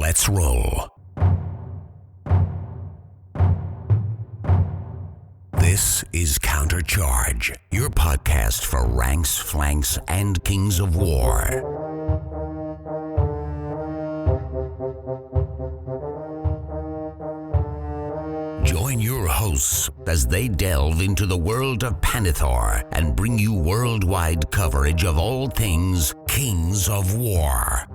Let's roll. This is Countercharge, your podcast for ranks, flanks, and kings of war. Join your hosts as they delve into the world of Panithor and bring you worldwide coverage of all things Kings of War.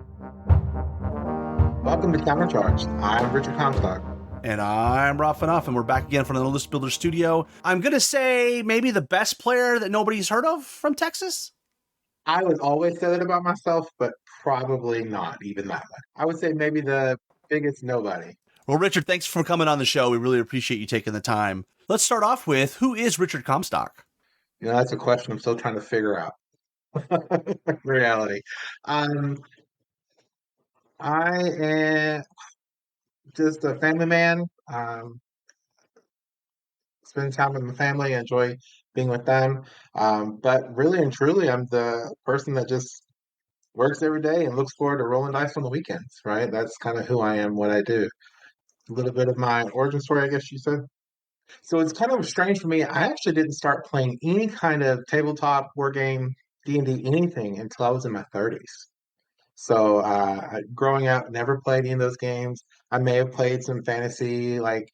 Welcome to Countercharge. I'm Richard Comstock. And I'm Rafanoff, and we're back again from the List Builder Studio. I'm going to say maybe the best player that nobody's heard of from Texas? I would always say that about myself, but probably not even that much. I would say maybe the biggest nobody. Well, Richard, thanks for coming on the show. We really appreciate you taking the time. Let's start off with, who is Richard Comstock? You know, that's a question I'm still trying to figure out. Reality. I am just a family man. Spend time with my family, enjoy being with them. But really and truly, I'm the person that just works every day and looks forward to rolling dice on the weekends, right? That's kind of who I am, what I do. A little bit of my origin story, I guess you said. So it's kind of strange for me. I actually didn't start playing any kind of tabletop, war game, D&D, anything until I was in my 30s. So growing up, never played any of those games. I may have played some fantasy, like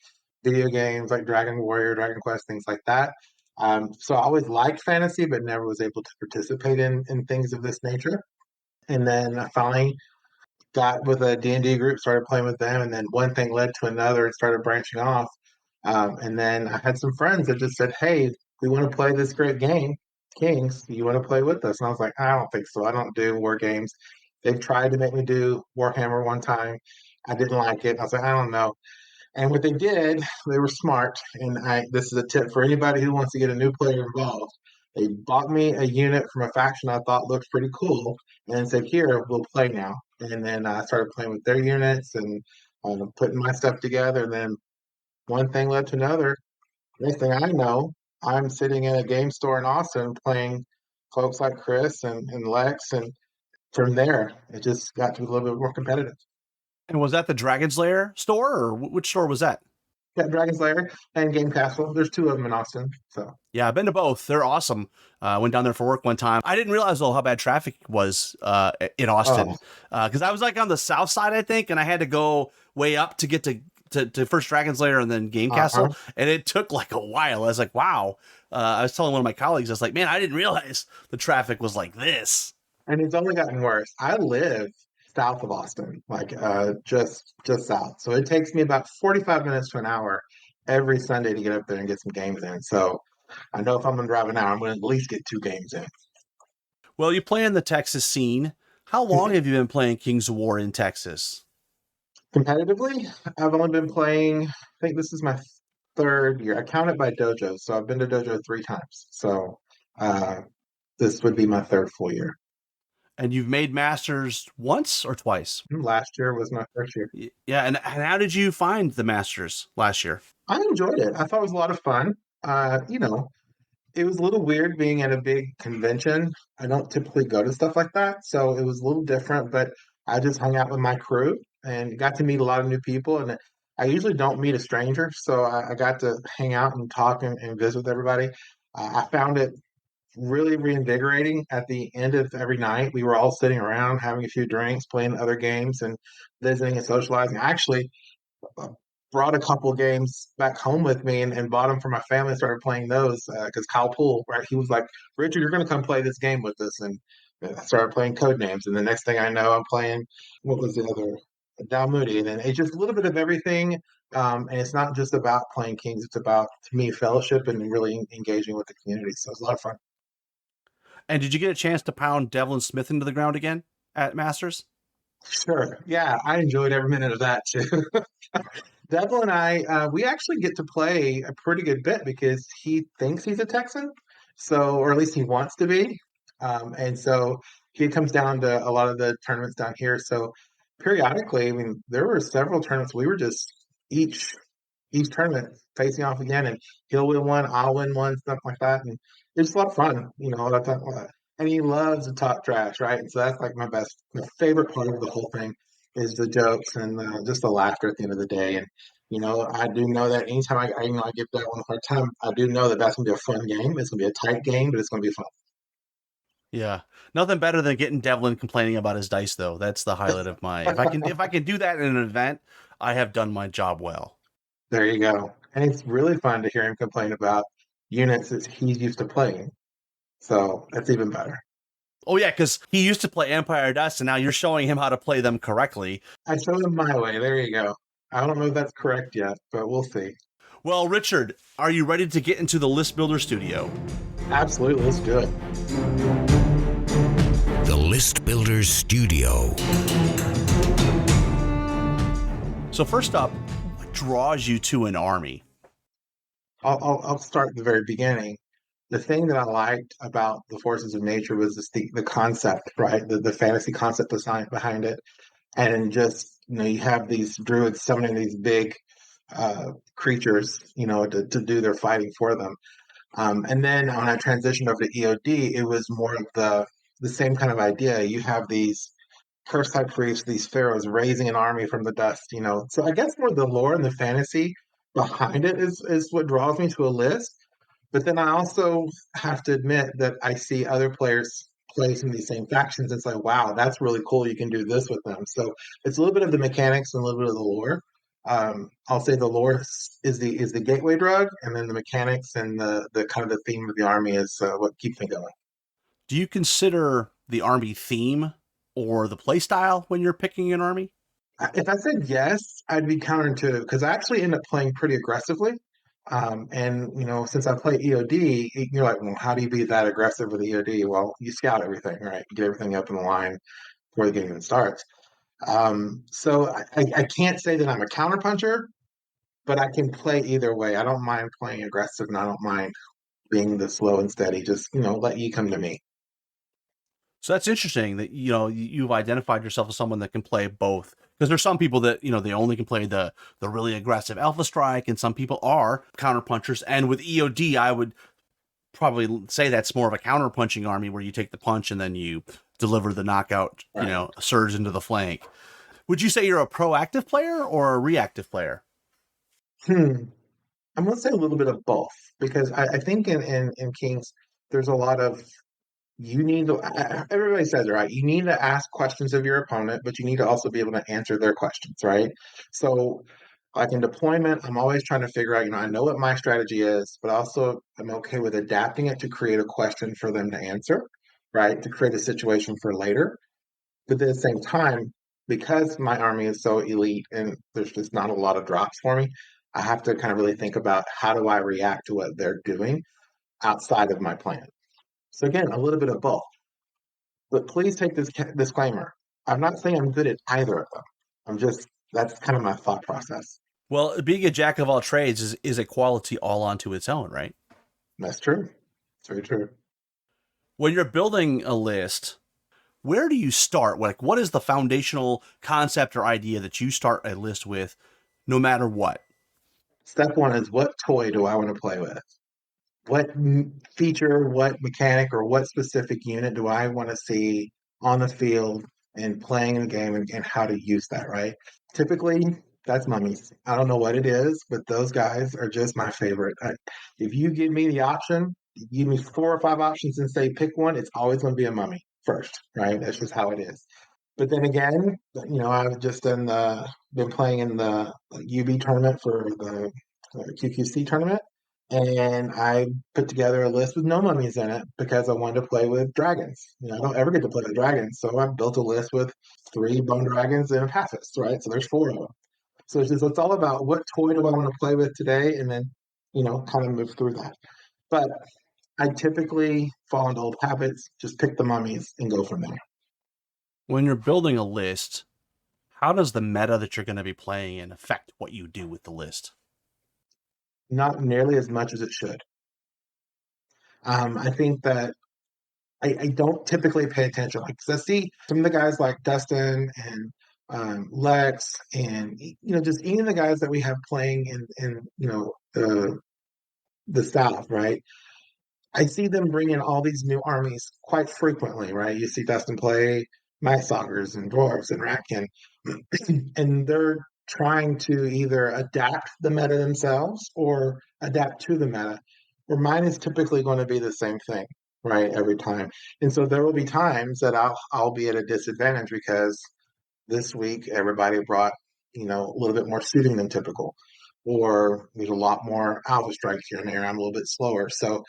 video games like Dragon Warrior, Dragon Quest, things like that. So I always liked fantasy, but never was able to participate in things of this nature. And then I finally got with a D&D group, started playing with them, and then one thing led to another and started branching off. And then I had some friends that just said, "Hey, we want to play this great game, Kings. You want to play with us?" And I was like, "I don't think so. I don't do war games." They've tried to make me do Warhammer one time. I didn't like it. I was like, "I don't know." And what they did, they were smart. And this is a tip for anybody who wants to get a new player involved. They bought me a unit from a faction I thought looked pretty cool and said, "Here, we'll play now." And then I started playing with their units and putting my stuff together. And then one thing led to another. Next thing I know, I'm sitting in a game store in Austin playing folks like Chris and Lex. And from there, it just got to be a little bit more competitive. And was that the Dragon's Lair store, or which store was that? Yeah, Dragon's Lair and Game Castle. There's two of them in Austin. So Yeah, I've been to both. They're awesome. Went down there for work one time. I didn't realize though how bad traffic was in Austin because I was like on the south side, I think, and I had to go way up to get to first Dragon's Lair and then Game Castle, and it took like a while. I was like, wow. I was telling one of my colleagues, I was like, man, I didn't realize the traffic was like this. And it's only gotten worse. I live south of Austin, like just south. So it takes me about 45 minutes to an hour every Sunday to get up there and get some games in. So I know if I'm going to drive an hour, I'm going to at least get 2 games in. Well, you play in the Texas scene. How long have you been playing Kings of War in Texas? Competitively, I've only been playing, I think this is my 3rd year. I count it by dojo. So I've been to dojo 3 times. So this would be my 3rd full year. And you've made Masters once or twice? Last year was my 1st year. Yeah, and how did you find the Masters last year? I enjoyed it. I thought it was a lot of fun. It was a little weird being at a big convention. I don't typically go to stuff like that, so it was a little different, but I just hung out with my crew and got to meet a lot of new people. And I usually don't meet a stranger, so I got to hang out and talk and visit with everybody. I found it really reinvigorating at the end of every night. We were all sitting around having a few drinks, playing other games and visiting and socializing. I actually brought a couple games back home with me and bought them for my family and started playing those because Kyle Poole, right, he was like, "Richard, you're going to come play this game with us." And I started playing code names. And the next thing I know, I'm playing, what was the other? Dalmoody. And then it's just a little bit of everything. And it's not just about playing Kings. It's about, to me, fellowship and really engaging with the community. So it's a lot of fun. And did you get a chance to pound Devlin Smith into the ground again at Masters? Sure. Yeah, I enjoyed every minute of that too. Devlin and I, we actually get to play a pretty good bit because he thinks he's a Texan, so, or at least he wants to be. And so he comes down to a lot of the tournaments down here. So periodically, I mean, there were several tournaments. We were just each tournament facing off again, and he'll win one, I'll win one, stuff like that. And it's a lot of fun, and he loves to talk trash, right? And so that's like my favorite part of the whole thing. is the jokes and just the laughter at the end of the day. And I do know that anytime I give that one a hard time, I do know that that's gonna be a fun game. It's gonna be a tight game, but it's gonna be fun. Yeah. Nothing better than getting Devlin complaining about his dice though. That's the highlight of my if I can do that in an event, I have done my job well. There you go. And it's really fun to hear him complain about units that he's used to playing. So that's even better. Oh yeah, because he used to play Empire Dust, and now you're showing him how to play them correctly. I showed him my way. There you go. I don't know if that's correct yet, but we'll see. Well, Richard, are you ready to get into the List Builder Studio? Absolutely. Let's do it. The List Builder Studio. So first up, what draws you to an army? I'll start at the very beginning. The thing that I liked about the Forces of Nature was the concept, right? The fantasy concept behind it. And just, you have these druids summoning these big creatures, to do their fighting for them. And then when I transitioned over to EOD, it was more of the same kind of idea. You have these curse high priests, these pharaohs raising an army from the dust. So I guess more the lore and the fantasy behind it is what draws me to a list. But then I also have to admit that I see other players play some of these same factions. It's like, wow, that's really cool. You can do this with them. So it's a little bit of the mechanics and a little bit of the lore. I'll say the lore is the gateway drug, and then the mechanics and the kind of the theme of the army is what keeps me going. Do you consider the army theme or the playstyle when you're picking an army? If I said yes, I'd be counterintuitive because I actually end up playing pretty aggressively. And since I play EOD, you're like, well, how do you be that aggressive with EOD? Well, you scout everything, right? You get everything up in the line before the game even starts. So I can't say that I'm a counterpuncher, but I can play either way. I don't mind playing aggressive, and I don't mind being the slow and steady. Just let you come to me. So that's interesting that you've identified yourself as someone that can play both. Because there's some people that they only can play the really aggressive Alpha Strike, and some people are counterpunchers. And with EOD, I would probably say that's more of a counterpunching army where you take the punch and then you deliver the knockout, Right. surge into the flank. Would you say you're a proactive player or a reactive player? Hmm. I'm going to say a little bit of both because I think in Kings, there's a lot of you need to, everybody says it, right? You need to ask questions of your opponent, but you need to also be able to answer their questions, right? So, like in deployment, I'm always trying to figure out, I know what my strategy is, but also I'm okay with adapting it to create a question for them to answer, right? To create a situation for later. But at the same time, because my army is so elite and there's just not a lot of drops for me, I have to kind of really think about how do I react to what they're doing outside of my plan. So again, a little bit of both. But please take this disclaimer. I'm not saying I'm good at either of them. That's kind of my thought process. Well, being a jack of all trades is a quality all onto its own, right? That's true. It's very true. When you're building a list, where do you start? Like, what is the foundational concept or idea that you start a list with, no matter what? Step one is what toy do I want to play with? What feature, what mechanic, or what specific unit do I want to see on the field and playing in the game and how to use that, right? Typically, that's mummies. I don't know what it is, but those guys are just my favorite. If you give me the option, give me 4 or 5 options and say pick one, it's always going to be a mummy first, right? That's just how it is. But then again, I've just been playing in the UB tournament for the QQC tournament, and I put together a list with no mummies in it because I wanted to play with dragons. I don't ever get to play with dragons, so I built a list with 3 bone dragons and a pathist, right? So there's 4 of them. So it's all about what toy do I want to play with today, and then kind of move through that. But I typically fall into old habits, just pick the mummies and go from there. When you're building a list, how does the meta that you're going to be playing in affect what you do with the list? Not nearly as much as it should. I think that I don't typically pay attention. Like, 'cause I see some of the guys like Dustin and Lex, and just even the guys that we have playing in the South, right? I see them bring in all these new armies quite frequently, right? You see Dustin play Night Stalkers and Dwarves and Ratkin, and they're trying to either adapt the meta themselves or adapt to the meta. Where mine is typically going to be the same thing, right, every time. And so there will be times that I'll be at a disadvantage because this week everybody brought, a little bit more suiting than typical, or there's a lot more alpha strikes here and there. I'm a little bit slower, so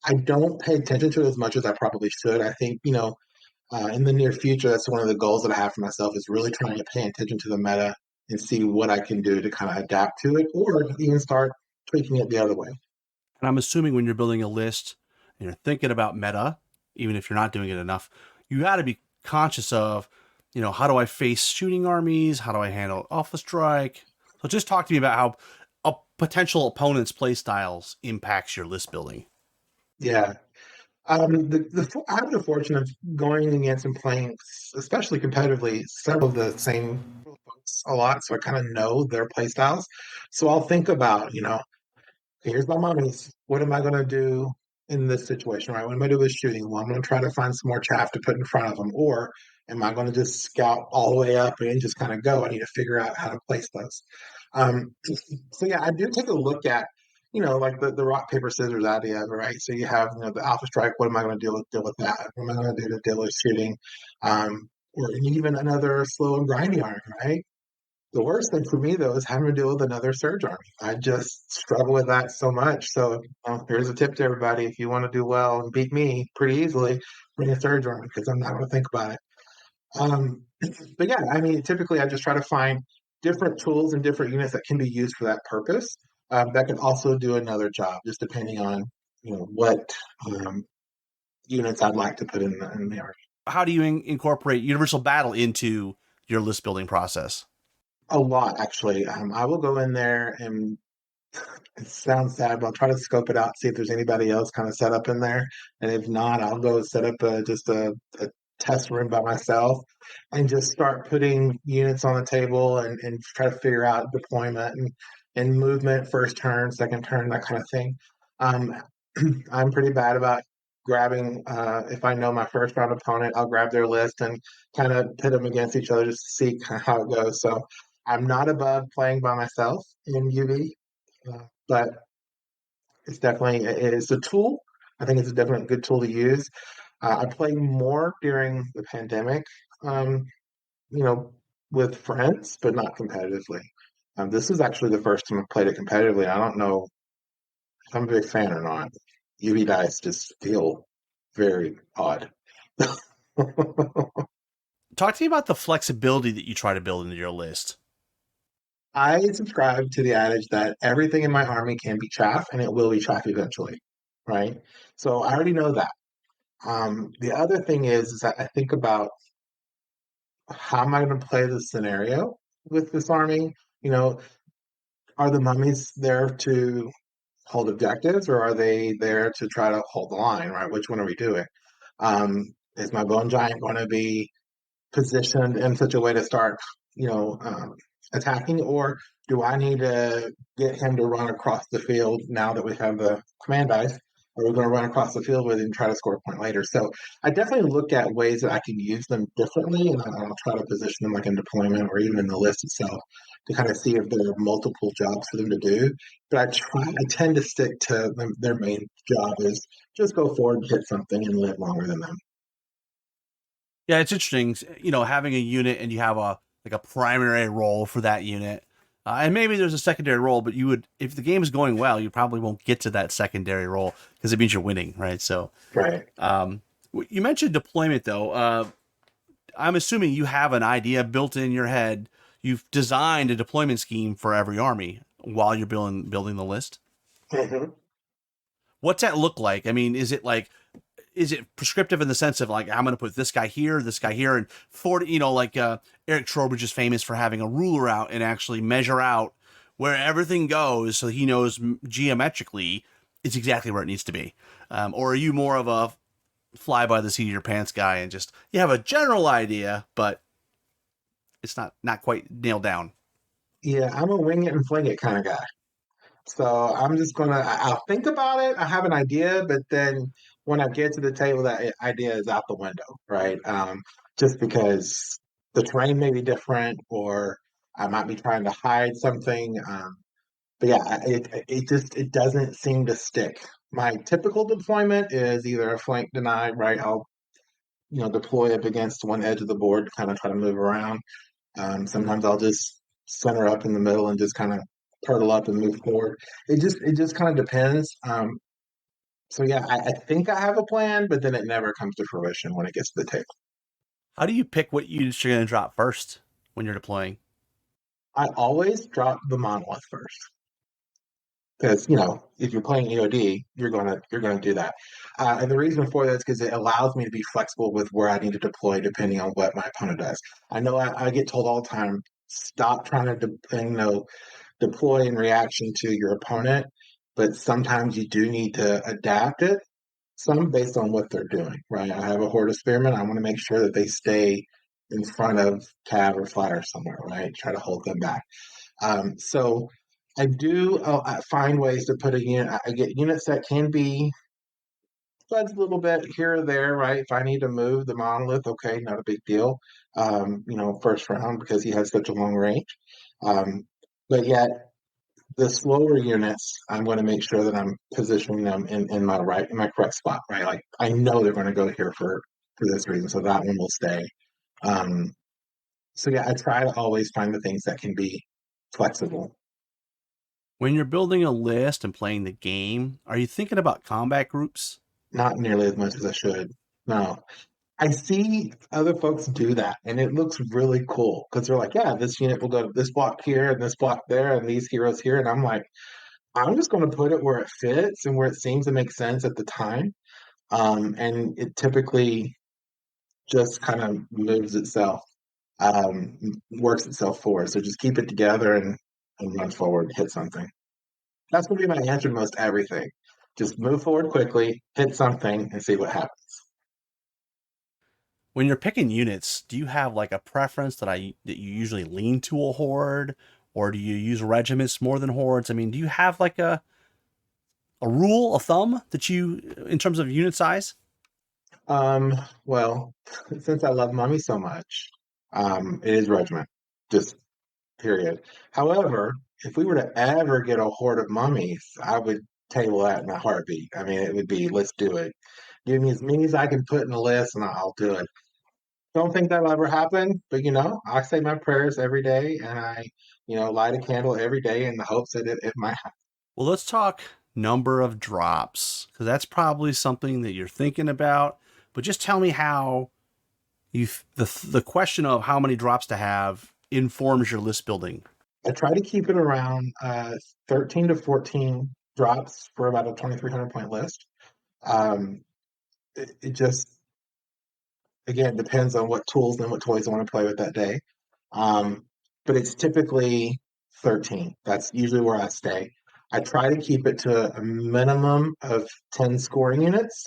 I don't pay attention to it as much as I probably should. I think, in the near future, that's one of the goals that I have for myself is really trying to pay attention to the meta and see what I can do to kind of adapt to it, or even start tweaking it the other way. And I'm assuming when you're building a list and you're thinking about meta, even if you're not doing it enough, you got to be conscious of, how do I face shooting armies? How do I handle alpha strike? So just talk to me about how a potential opponent's play styles impacts your list building. Yeah. I have the fortune of going against and playing, especially competitively, several of the same folks a lot, so I kind of know their play styles. So I'll think about, here's my mummies. What am I going to do in this situation, right? What am I doing with shooting? Well, I'm going to try to find some more chaff to put in front of them. Or am I going to just scout all the way up and just kind of go? I need to figure out how to place those. So, yeah, I do take a look at, like the rock, paper, scissors idea, right? So you have, the alpha strike. What am I going to deal with that? What am I going to do to deal with shooting? Or even another slow and grindy army, right? The worst thing for me though is having to deal with another surge army. I just struggle with that so much. So here's a tip to everybody: if you want to do well and beat me pretty easily, bring a surge army because I'm not going to think about it. Um, but yeah, I mean, typically I just try to find different tools and different units that can be used for that purpose. That can also do another job, just depending on what units I'd like to put in the army. How do you incorporate universal battle into your list building process? A lot, actually. I will go in there and it sounds sad, but I'll try to scope it out, see if there's anybody else kind of set up in there. And if not, I'll go set up just a test room by myself and just start putting units on the table and try to figure out deployment and movement, first turn, second turn, that kind of thing. Um, I'm pretty bad about grabbing, if I know my first round opponent, I'll grab their list and kind of pit them against each other just to see kind of how it goes. So I'm not above playing by myself in UV, but it's a tool. I think it's a definitely good tool to use. I played more during the pandemic, um, you know, with friends, but not competitively. This is actually the first time I've played it competitively. I don't know if I'm a big fan or not. UV dice just feel very odd. Talk to me about the flexibility that you try to build into your list. I subscribe to the adage that everything in my army can be chaff and it will be chaff eventually, right? So I already know that. The other thing is that I think about how am I going to play the scenario with this army? You know, are the mummies there to hold objectives or are they there to try to hold the line, right? Which one are we doing? Is my bone giant going to be positioned in such a way to start, you know, um, attacking, or do I need to get him to run across the field now that we have the command dice? Or we're going to run across the field with him and try to score a point later. So I definitely look at ways that I can use them differently, and I'll try to position them like in deployment or even in the list itself to kind of see if there are multiple jobs for them to do. But I tend to stick to their main job is just go forward, hit something, and live longer than them. Yeah, it's interesting, having a unit and you have a primary role for that unit. And maybe there's a secondary role, but if the game is going well, you probably won't get to that secondary role because it means you're winning, right? So, Right. You mentioned deployment though. I'm assuming you have an idea built in your head. You've designed a deployment scheme for every army while you're building the list. Mm-hmm. What's that look like? I mean, is it prescriptive in the sense of like I'm going to put this guy here, and 40, Eric Trowbridge is famous for having a ruler out and actually measure out where everything goes, so he knows geometrically it's exactly where it needs to be. Or are you more of a fly by the seat of your pants guy and just you have a general idea, but it's not quite nailed down? Yeah, I'm a wing it and fling it kind of guy. So I'm just I'll think about it. I have an idea, but then when I get to the table, that idea is out the window, right? just because the terrain may be different, or I might be trying to hide something. But yeah, it doesn't seem to stick. My typical deployment is either a flank deny, right? I'll deploy up against one edge of the board to kind of try to move around. Sometimes I'll just center up in the middle and just kind of turtle up and move forward. It just kind of depends. So yeah, I think I have a plan, but then it never comes to fruition when it gets to the table. How do you pick what units you're going to drop first when you're deploying? I always drop the monolith first. Because if you're playing EOD, you're gonna do that, and the reason for that is because it allows me to be flexible with where I need to deploy depending on what my opponent does. I know I get told all the time, stop trying to deploy in reaction to your opponent, but sometimes you do need to adapt it some based on what they're doing. Right? I have a horde of spearmen. I want to make sure that they stay in front of cav or fire somewhere. Right? Try to hold them back. So I do find ways to put a unit. I get units that can be fudged a little bit here or there, right? If I need to move the monolith, okay, not a big deal. First round because he has such a long range. Um, but yet the slower units, I'm going to make sure that I'm positioning them in my correct spot, right? Like I know they're going to go here for this reason, so that one will stay. Um, so yeah, I try to always find the things that can be flexible. When you're building a list and playing the game, are you thinking about combat groups? Not nearly as much as I should. No. I see other folks do that, and it looks really cool because they're like, yeah, this unit will go to this block here and this block there and these heroes here. And I'm like, I'm just going to put it where it fits and where it seems to make sense at the time. And it typically just kind of moves itself, um, works itself forward. So just keep it together and run forward, hit something. That's going to be my answer to most everything. Just move forward quickly, hit something, and see what happens. When you're picking units, do you have like a preference that you usually lean to a horde, or do you use regiments more than hordes? I mean, do you have like a rule of thumb that you in terms of unit size? Um, well, since I love Mummy so much, it is regiment, just period. However, if we were to ever get a horde of mummies, I would table that in a heartbeat. I mean, it would be, let's do it. Give me as many as I can put in the list, and I'll do it. Don't think that'll ever happen, but I say my prayers every day, and I, light a candle every day in the hopes that it might happen. Well, let's talk number of drops because that's probably something that you're thinking about. But just tell me how the question of how many drops to have informs your list building. I try to keep it around 13 to 14 drops for about a 2,300 point list. Um, it just again depends on what tools and what toys I want to play with that day. Um, but it's typically 13. That's usually where I stay. I try to keep it to a minimum of 10 scoring units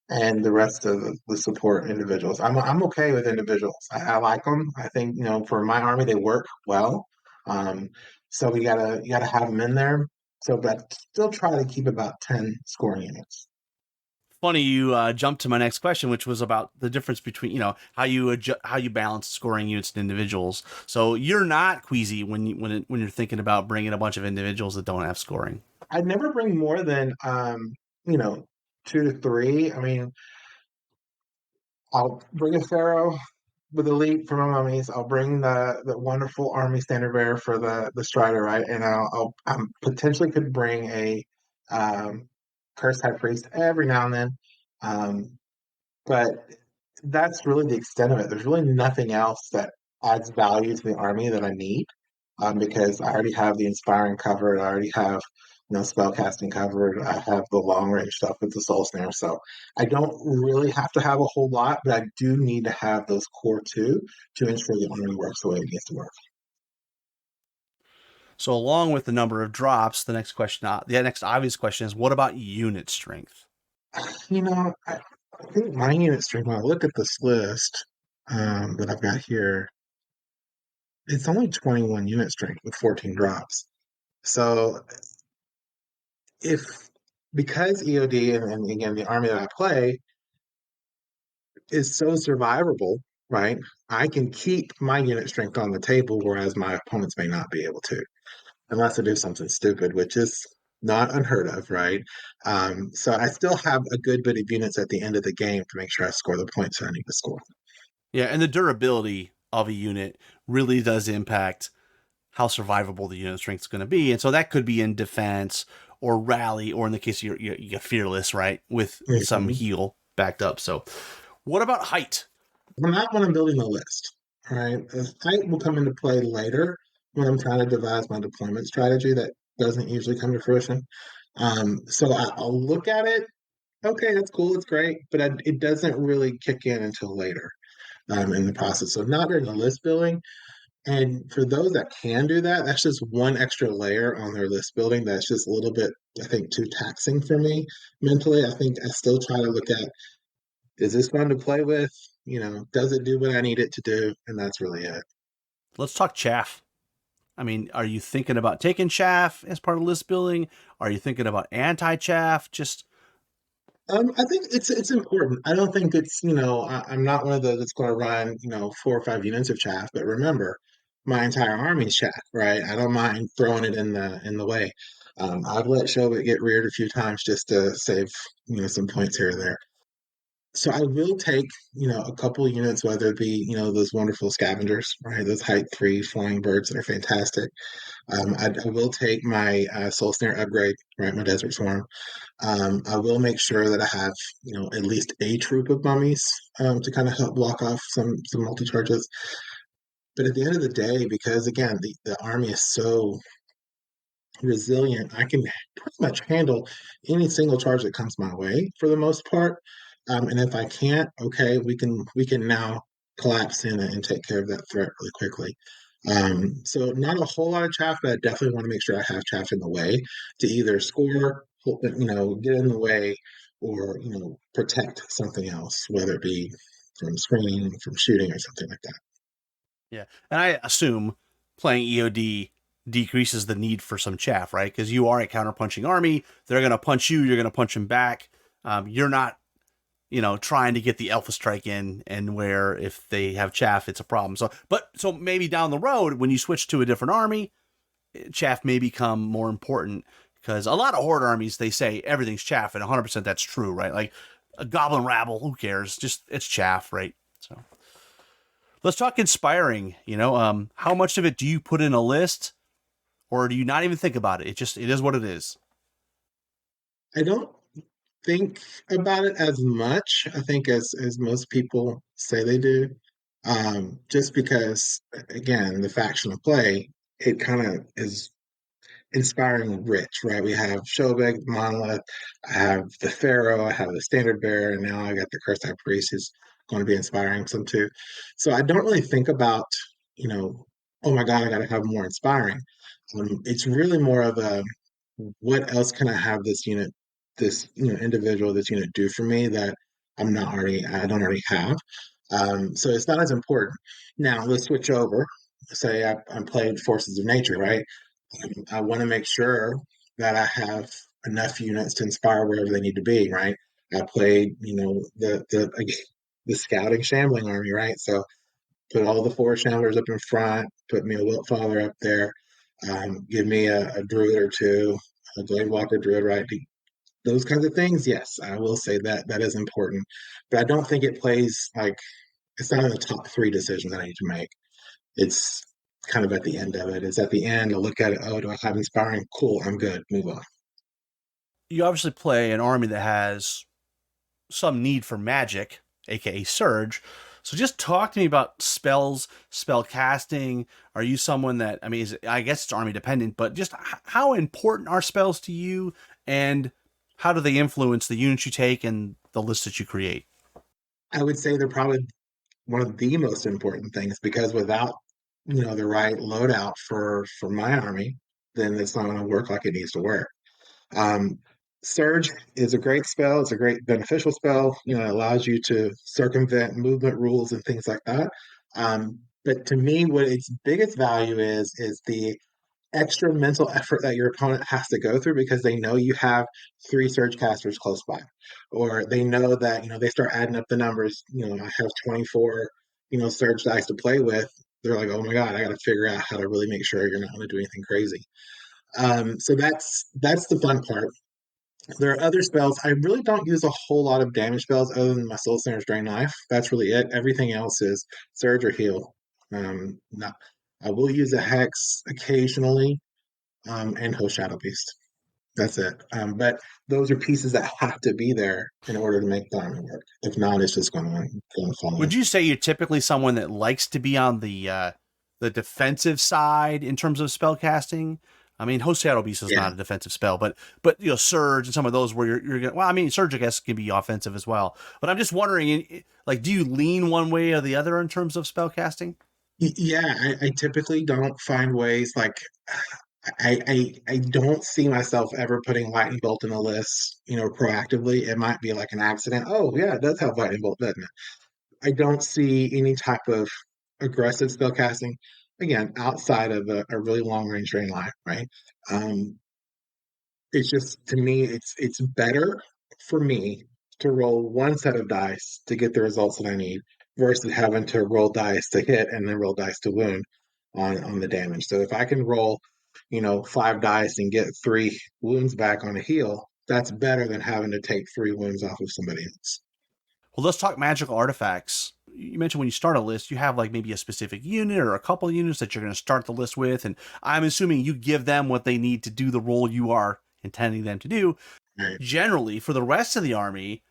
and the rest of the support individuals. I'm okay with individuals. I like them. I think, for my army, they work well. Um, so you gotta have them in there. So, but still try to keep about 10 scoring units. Funny you jumped to my next question, which was about the difference between how you balance scoring units and individuals. So you're not queasy when you're thinking about bringing a bunch of individuals that don't have scoring. I'd never bring more than you know, 2 to 3. I mean, I'll bring a pharaoh with elite for my mummies. I'll bring the wonderful army standard bearer for the strider, right? And I potentially could bring a um, cursed high priest every now and then. Um, but that's really the extent of it. There's really nothing else that adds value to the army that I need, because I already have the inspiring covered. I already have spell casting covered. I have the long range stuff with the soul snare. So I don't really have to have a whole lot, but I do need to have those core two to ensure the army works the way it needs to work. So along with the number of drops, the next obvious question is, what about unit strength? I think my unit strength, when I look at this list that I've got here, it's only 21 unit strength with 14 drops. So if because EOD and again the army that I play is so survivable, right? I can keep my unit strength on the table, whereas my opponents may not be able to, unless I do something stupid, which is not unheard of, right? So I still have a good bit of units at the end of the game to make sure I score the points that I need to score. Yeah, and the durability of a unit really does impact how survivable the unit strength is going to be. And so that could be in defense or rally, or in the case you're fearless, right? With some Mhm. heal backed up. So, what about height? Not when I'm building a list, right? Height will come into play later when I'm trying to devise my deployment strategy that doesn't usually come to fruition. So I'll look at it. Okay, that's cool. It's great, but it doesn't really kick in until later in the process. So not during the list building. And for those that can do that, that's just one extra layer on their list building. That's just a little bit, I think, too taxing for me mentally. I think I still try to look at, is this fun to play with? Does it do what I need it to do? And that's really it. Let's talk chaff. I mean, are you thinking about taking chaff as part of list building? Are you thinking about anti chaff? Just I think it's important. I don't think I'm not one of those that's going to run 4 or 5 units of chaff. But remember, my entire army's chaff, right? I don't mind throwing it in the way. I've let Shobit get reared a few times just to save some points here or there. So I will take a couple units, whether it be those wonderful scavengers, right? Those height 3 flying birds that are fantastic. I will take my soul snare upgrade, right? My desert swarm. I will make sure that I have, at least a troop of mummies to kind of help block off some multi charges. But at the end of the day, because again, the army is so resilient, I can pretty much handle any single charge that comes my way for the most part. And if I can't, okay, we can now collapse in and take care of that threat really quickly. So not a whole lot of chaff, but I definitely want to make sure I have chaff in the way to either score, get in the way, or protect something else, whether it be from screening, from shooting, or something like that. yeah, and I assume playing EOD decreases the need for some chaff, right? Because you are a counterpunching army. They're going to punch you. You're going to punch them back. You're not, trying to get the alpha strike in, and where if they have chaff, it's a problem. So maybe down the road when you switch to a different army, chaff may become more important, because a lot of horde armies, they say everything's chaff, and 100% that's true, right? Like a goblin rabble, who cares? Just it's chaff, right? So let's talk inspiring. How much of it do you put in a list, or do you not even think about it? It is what it is. I don't think about it as much, I think, as most people say they do. Just because, again, the faction of play, it kind of is inspiring rich, right? We have Shobek, Monolith, I have the Pharaoh, I have the Standard Bearer, and now I got the Cursed High Priest who's going to be inspiring some too. So I don't really think about, you know, oh my God, I got to have more inspiring. It's really more of a what else can I have this individual, this unit do for me that I don't already have. So it's not as important. Now let's switch over. Say I'm playing Forces of Nature, right? I want to make sure that I have enough units to inspire wherever they need to be, right? I played, the scouting shambling army, right? So put all the four shamblers up in front, put me a Wilt Father up there, give me a druid or two, a Glade Walker druid, right? Those kinds of things, yes, I will say that that is important. But I don't think it plays like it's not in the top three decisions that I need to make. It's kind of at the end of it. It's at the end, I look at it, oh, do I have inspiring? Cool, I'm good, move on. You obviously play an army that has some need for magic, aka Surge. So just talk to me about spells, spell casting. Are you someone that, I mean, I guess it's army dependent, but just how important are spells to you, and how do they influence the units you take and the list that you create? I would say they're probably one of the most important things because without the right loadout for my army, then it's not going to work like it needs to work. Um, Surge is a great spell. It's a great beneficial spell. It allows you to circumvent movement rules and things like that. But to me, what its biggest value is the extra mental effort that your opponent has to go through because they know you have three surge casters close by, or they know that they start adding up the numbers. I have 24. surge dice to play with, they're like, oh my God, I got to figure out how to really make sure you're not going to do anything crazy. So that's the fun part. There are other spells. I really don't use a whole lot of damage spells other than my Soul Sinner's Drain Knife. That's really it. Everything else is surge or heal. Not, I will use a hex occasionally, and Host Shadow Beast. That's it. But those are pieces that have to be there in order to make the army work. If not, it's just going to fall Would in. you say you're typically someone that likes to be on the defensive side in terms of spell casting? I mean, Host Shadow Beast is Yeah. not a defensive spell, but Surge and some of those where you're gonna, well, I mean, Surge I guess can be offensive as well. But I'm just wondering, like, do you lean one way or the other in terms of spell casting? Yeah, I typically don't find ways like I don't see myself ever putting lightning bolt in a list, proactively. It might be like an accident. Oh yeah, it does have lightning bolt, doesn't it? I don't see any type of aggressive spell casting. Again, outside of a really long range drain line, right? Um, it's just to me, it's better for me to roll one set of dice to get the results that I need versus having to roll dice to hit and then roll dice to wound on the damage. So if I can roll, 5 dice and get 3 wounds back on a heal, that's better than having to take 3 wounds off of somebody else. Well, let's talk magical artifacts. You mentioned when you start a list, you have like maybe a specific unit or a couple of units that you're going to start the list with, and I'm assuming you give them what they need to do the role you are intending them to do. Right? Generally, for the rest of the army,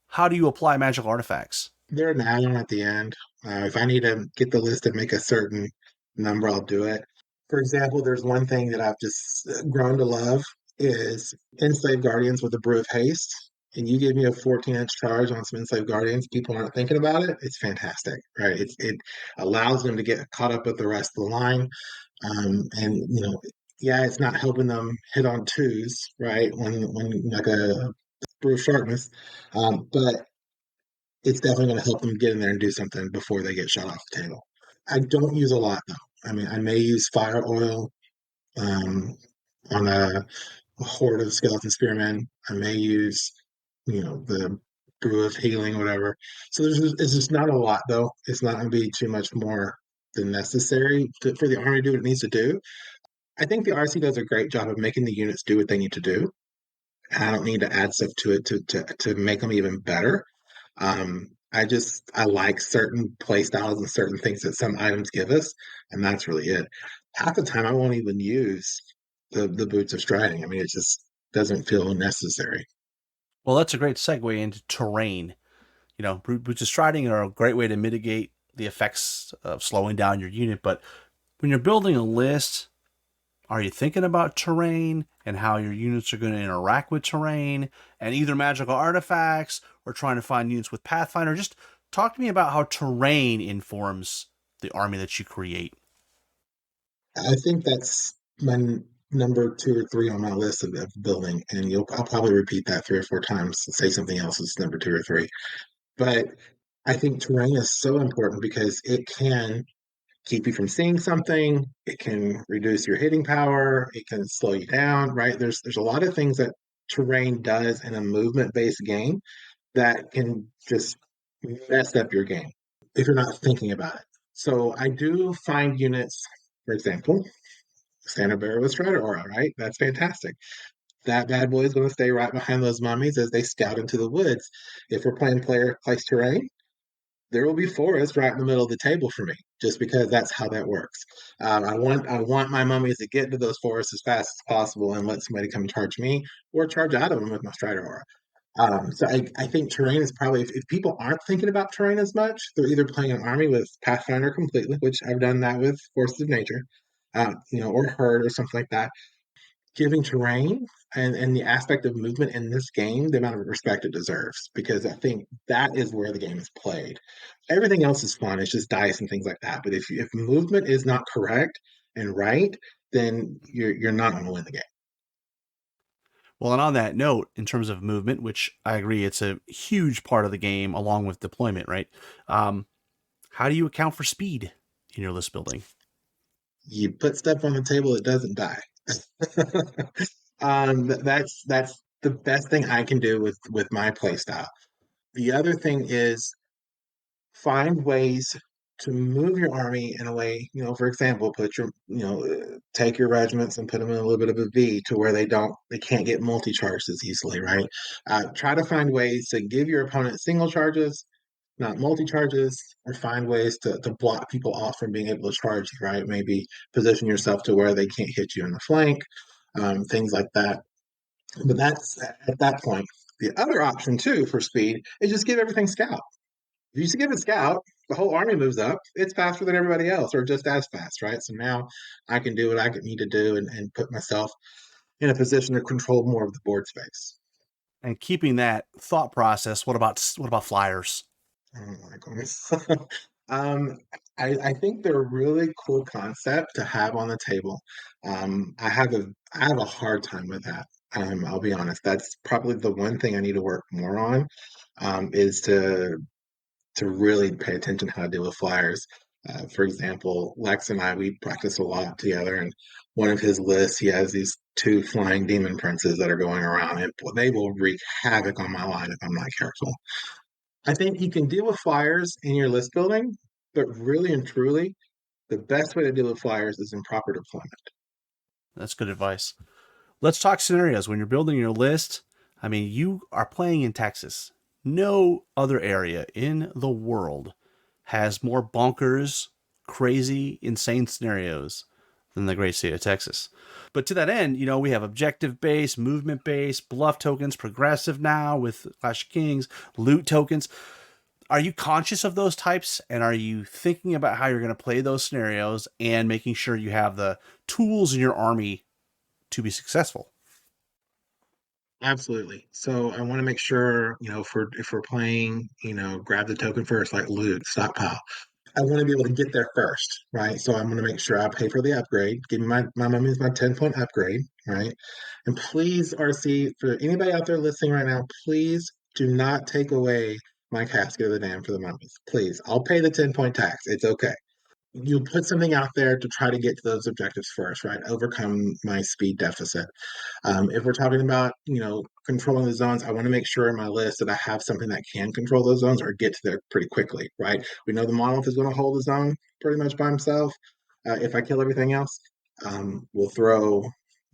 how do you apply magical artifacts? They're an add-on at the end. If I need to get the list and make a certain number, I'll do it. For example, there's one thing that I've just grown to love is Enslaved Guardians with a Brew of Haste. And you give me a 14-inch charge on some Enslaved Guardians, people aren't thinking about it. It's fantastic, right? It allows them to get caught up with the rest of the line. And yeah, it's not helping them hit on twos, right? When like a Brew of Sharpness. But it's definitely going to help them get in there and do something before they get shot off the table. I don't use a lot though. I mean, I may use fire oil um, on a horde of skeleton spearmen. I may use, the brew of healing, whatever. So it's just not a lot though. It's not going to be too much more than necessary for the army to do what it needs to do. I think the RC does a great job of making the units do what they need to do. And I don't need to add stuff to it to make them even better. I like certain play styles and certain things that some items give us, and that's really it. Half the time, I won't even use the boots of striding. I mean, it just doesn't feel necessary. Well, that's a great segue into terrain. Boots of striding are a great way to mitigate the effects of slowing down your unit. But when you're building a list, are you thinking about terrain and how your units are going to interact with terrain and either magical artifacts or trying to find units with Pathfinder? Just talk to me about how terrain informs the army that you create. I think that's my number 2 or 3 on my list of building, and I'll probably repeat that 3 or 4 times. Say something else is number 2 or 3, but I think terrain is so important because it can keep you from seeing something. It can reduce your hitting power. It can slow you down, right? There's a lot of things that terrain does in a movement-based game that can just mess up your game if you're not thinking about it. So I do find units, for example, Standard Bearer with Strider Aura, right? That's fantastic. That bad boy is going to stay right behind those mummies as they scout into the woods. If we're playing player place terrain, there will be forest right in the middle of the table for me, just because that's how that works. I want my mummies to get into those forests as fast as possible and let somebody come charge me or charge out of them with my Strider Aura. So I think terrain is probably if people aren't thinking about terrain as much, they're either playing an army with Pathfinder completely, which I've done that with Forces of Nature, or Herd or something like that, giving terrain and the aspect of movement in this game the amount of respect it deserves because I think that is where the game is played. Everything else is fun; it's just dice and things like that. But if movement is not correct and right, then you're not going to win the game. Well, and on that note, in terms of movement, which I agree it's a huge part of the game along with deployment, right? How do you account for speed in your list building? You put stuff on the table that doesn't die. That's the best thing I can do with my play style. The other thing is find ways to move your army in a way, for example, take your regiments and put them in a little bit of a V to where they can't get multi-charged as easily, right? Try to find ways to give your opponent single charges, not multi-charges, or find ways to block people off from being able to charge you, right? Maybe position yourself to where they can't hit you in the flank, things like that. But that's at that point. The other option too for speed is just give everything scout. If you just give it scout, the whole army moves up. It's faster than everybody else, or just as fast, right? So now I can do what I need to do and put myself in a position to control more of the board space. And keeping that thought process, what about flyers? Oh my goodness. um, I think they're a really cool concept to have on the table. I have a hard time with that. I'll be honest. That's probably the one thing I need to work more on, is to really pay attention to how to deal with flyers. For example, Lex and I, we practice a lot together, and one of his lists, he has these two flying demon princes that are going around, and they will wreak havoc on my line if I'm not careful. I think you can deal with flyers in your list building, but really and truly, the best way to deal with flyers is in proper deployment. That's good advice. Let's talk scenarios. When you're building your list, I mean, you are playing in Texas. No other area in the world has more bonkers, crazy, insane scenarios than the great state of Texas. But to that end, we have objective based, movement based, bluff tokens, progressive now with Clash of Kings, loot tokens. Are you conscious of those types, and are you thinking about how you're going to play those scenarios and making sure you have the tools in your army to be successful? Absolutely. So I want to make sure, if we're playing, grab the token first, like loot, stockpile. I want to be able to get there first, right? So I'm going to make sure I pay for the upgrade. Give me my money is my 10-point upgrade, right? And please, RC, for anybody out there listening right now, please do not take away my casket of the dam for the mummies. Please, I'll pay the 10-point tax. It's okay. You put something out there to try to get to those objectives first, right? Overcome my speed deficit. If we're talking about, controlling the zones, I want to make sure in my list that I have something that can control those zones or get to there pretty quickly, right? We know the monolith is going to hold the zone pretty much by himself. If I kill everything else, we'll throw,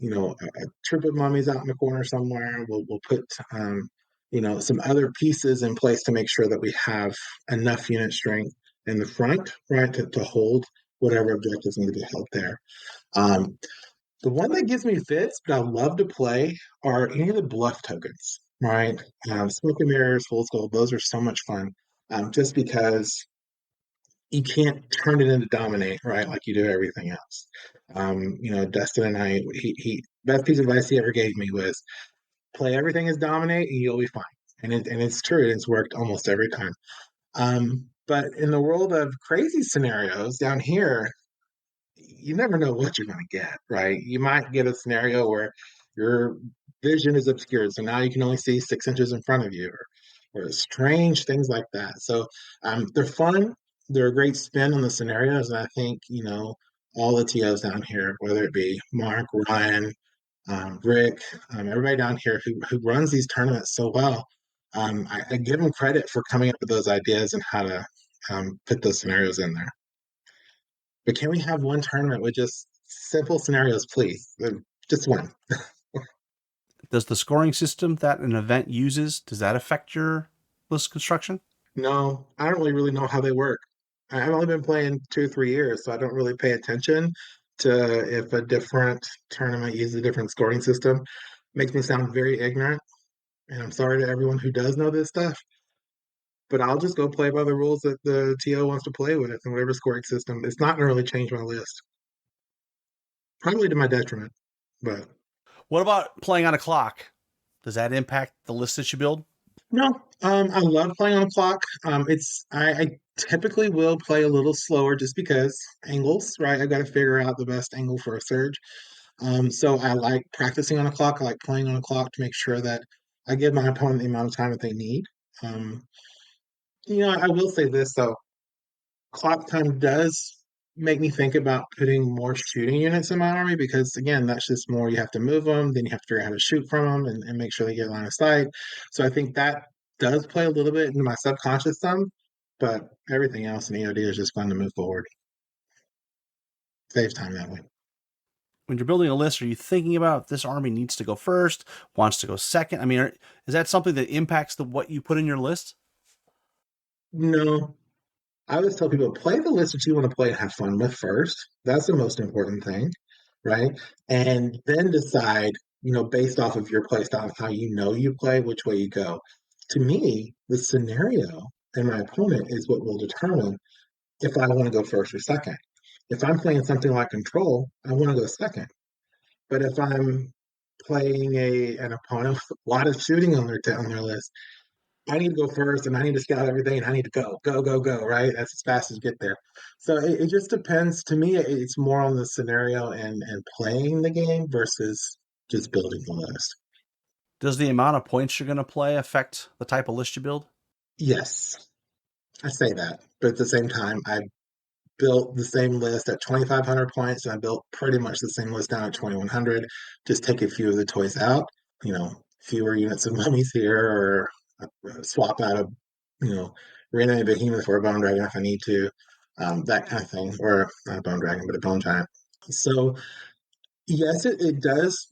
a troop of mummies out in the corner somewhere. We'll put, some other pieces in place to make sure that we have enough unit strength in the front, right, to hold whatever objectives need to be held there. Um, the one that gives me fits, but I love to play, are any of the bluff tokens, right? Smoke and Mirrors, Fool's Gold, those are so much fun. Just because you can't turn it into dominate, right? Like you do everything else. Dustin and I, he best piece of advice he ever gave me was play everything as dominate and you'll be fine. And it's true, it's worked almost every time. But in the world of crazy scenarios down here, you never know what you're going to get, right? You might get a scenario where your vision is obscured, so now you can only see 6 inches in front of you, or strange things like that. So they're fun. They're a great spin on the scenarios, and I think all the TOs down here, whether it be Mark, Ryan, Rick, everybody down here who runs these tournaments so well, I give them credit for coming up with those ideas and how to put those scenarios in there. But can we have one tournament with just simple scenarios, please? Just one. Does the scoring system that an event uses, does that affect your list construction? No, I don't really know how they work. I've only been playing 2 or 3 years, so I don't really pay attention to if a different tournament uses a different scoring system. Makes me sound very ignorant, and I'm sorry to everyone who does know this stuff. But I'll just go play by the rules that the TO wants to play with and whatever scoring system. It's not going to really change my list. Probably to my detriment, but What about playing on a clock? Does that impact the list that you build? no, I love playing on the clock. I typically will play a little slower just because angles, right? I got to figure out the best angle for a surge. So I like practicing on a clock. I like playing on a clock to make sure that I give my opponent the amount of time that they need. Um, I will say this though, clock time does make me think about putting more shooting units in my army because again, that's just more you have to move them, then you have to figure out how to shoot from them and make sure they get line of sight. So I think that does play a little bit into my subconscious some. but everything else in EOD is just fun to move forward. Saves time that way. When you're building a list, are you thinking about this army needs to go first, wants to go second? I mean, is that something that impacts what you put in your list? No, I always tell people play the list that you want to play and have fun with first. That's the most important thing, right? And then decide, based off of your play style, how you play, which way you go. To me, the scenario and my opponent is what will determine if I want to go first or second. If I'm playing something like Control, I want to go second. But if I'm playing an opponent with a lot of shooting on their list, I need to go first and I need to scout everything and I need to go, go, go, go, right? That's as fast as you get there. So it just depends. To me, it's more on the scenario and playing the game versus just building the list. Does the amount of points you're going to play affect the type of list you build? Yes, I say that. But at the same time, I built the same list at 2,500 points and I built pretty much the same list down at 2,100. Just take a few of the toys out, fewer units of mummies here or swap out a, you know, reanimate behemoth for a bone dragon if I need to, that kind of thing, or not a bone dragon, but a bone giant. So yes, it does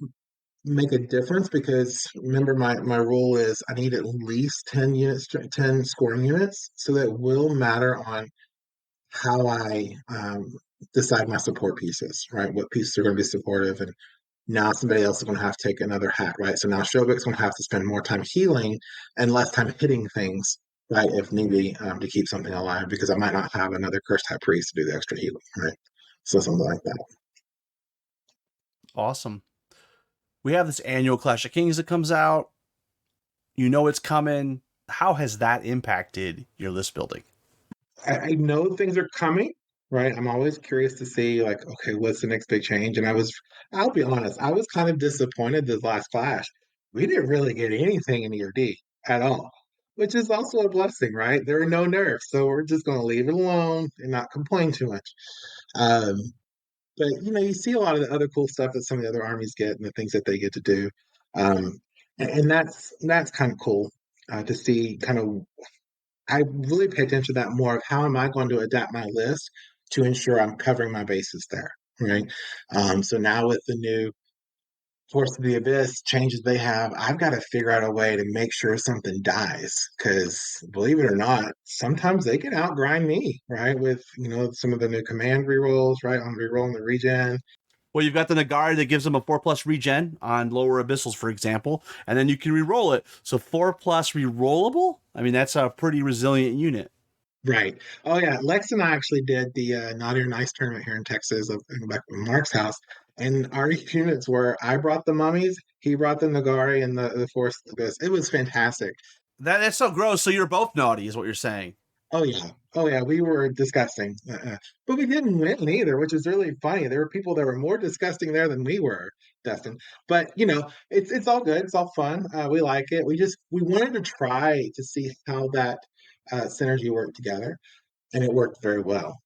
make a difference because remember my rule is I need at least 10 units, 10 scoring units, so that will matter on how I decide my support pieces, right? What pieces are going to be supportive, and now somebody else is going to have to take another hat, right? So now Shobik's going to have to spend more time healing and less time hitting things, right? If need be, to keep something alive, because I might not have another cursed high priest to do the extra healing, right? So something like that. Awesome. We have this annual Clash of Kings that comes out. You know it's coming. How has that impacted your list building? I know things are coming, right? I'm always curious to see, like, okay, what's the next big change? And I'll be honest, I was kind of disappointed this last Clash. We didn't really get anything in ERD at all, which is also a blessing, right? There are no nerfs, so we're just going to leave it alone and not complain too much. Um, but you see a lot of the other cool stuff that some of the other armies get and the things that they get to do, um, and that's kind of cool to see kind of I really pay attention to that more of how am I going to adapt my list to ensure I'm covering my bases there, right? So now with the new Force of the Abyss changes they have, I've got to figure out a way to make sure something dies. Because believe it or not, sometimes they can outgrind me, right? With some of the new command rerolls, right? On rerolling the regen. Well, you've got the Nagari that gives them a 4+ regen on lower abyssals, for example, and then you can re-roll it. So 4+ re-rollable? I mean, that's a pretty resilient unit. Right. Oh yeah, Lex and I actually did the Naughty or Nice tournament here in Texas, back at Mark's house, and our units were I brought the mummies, he brought the Nagari and the Force of this. It was fantastic. That's so gross. So you're both naughty, is what you're saying. Oh yeah, oh yeah, we were disgusting, but we didn't win either, which is really funny. There were people that were more disgusting there than we were, Dustin. But it's all good. It's all fun. We like it. We wanted to try to see how that synergy worked together, and it worked very well.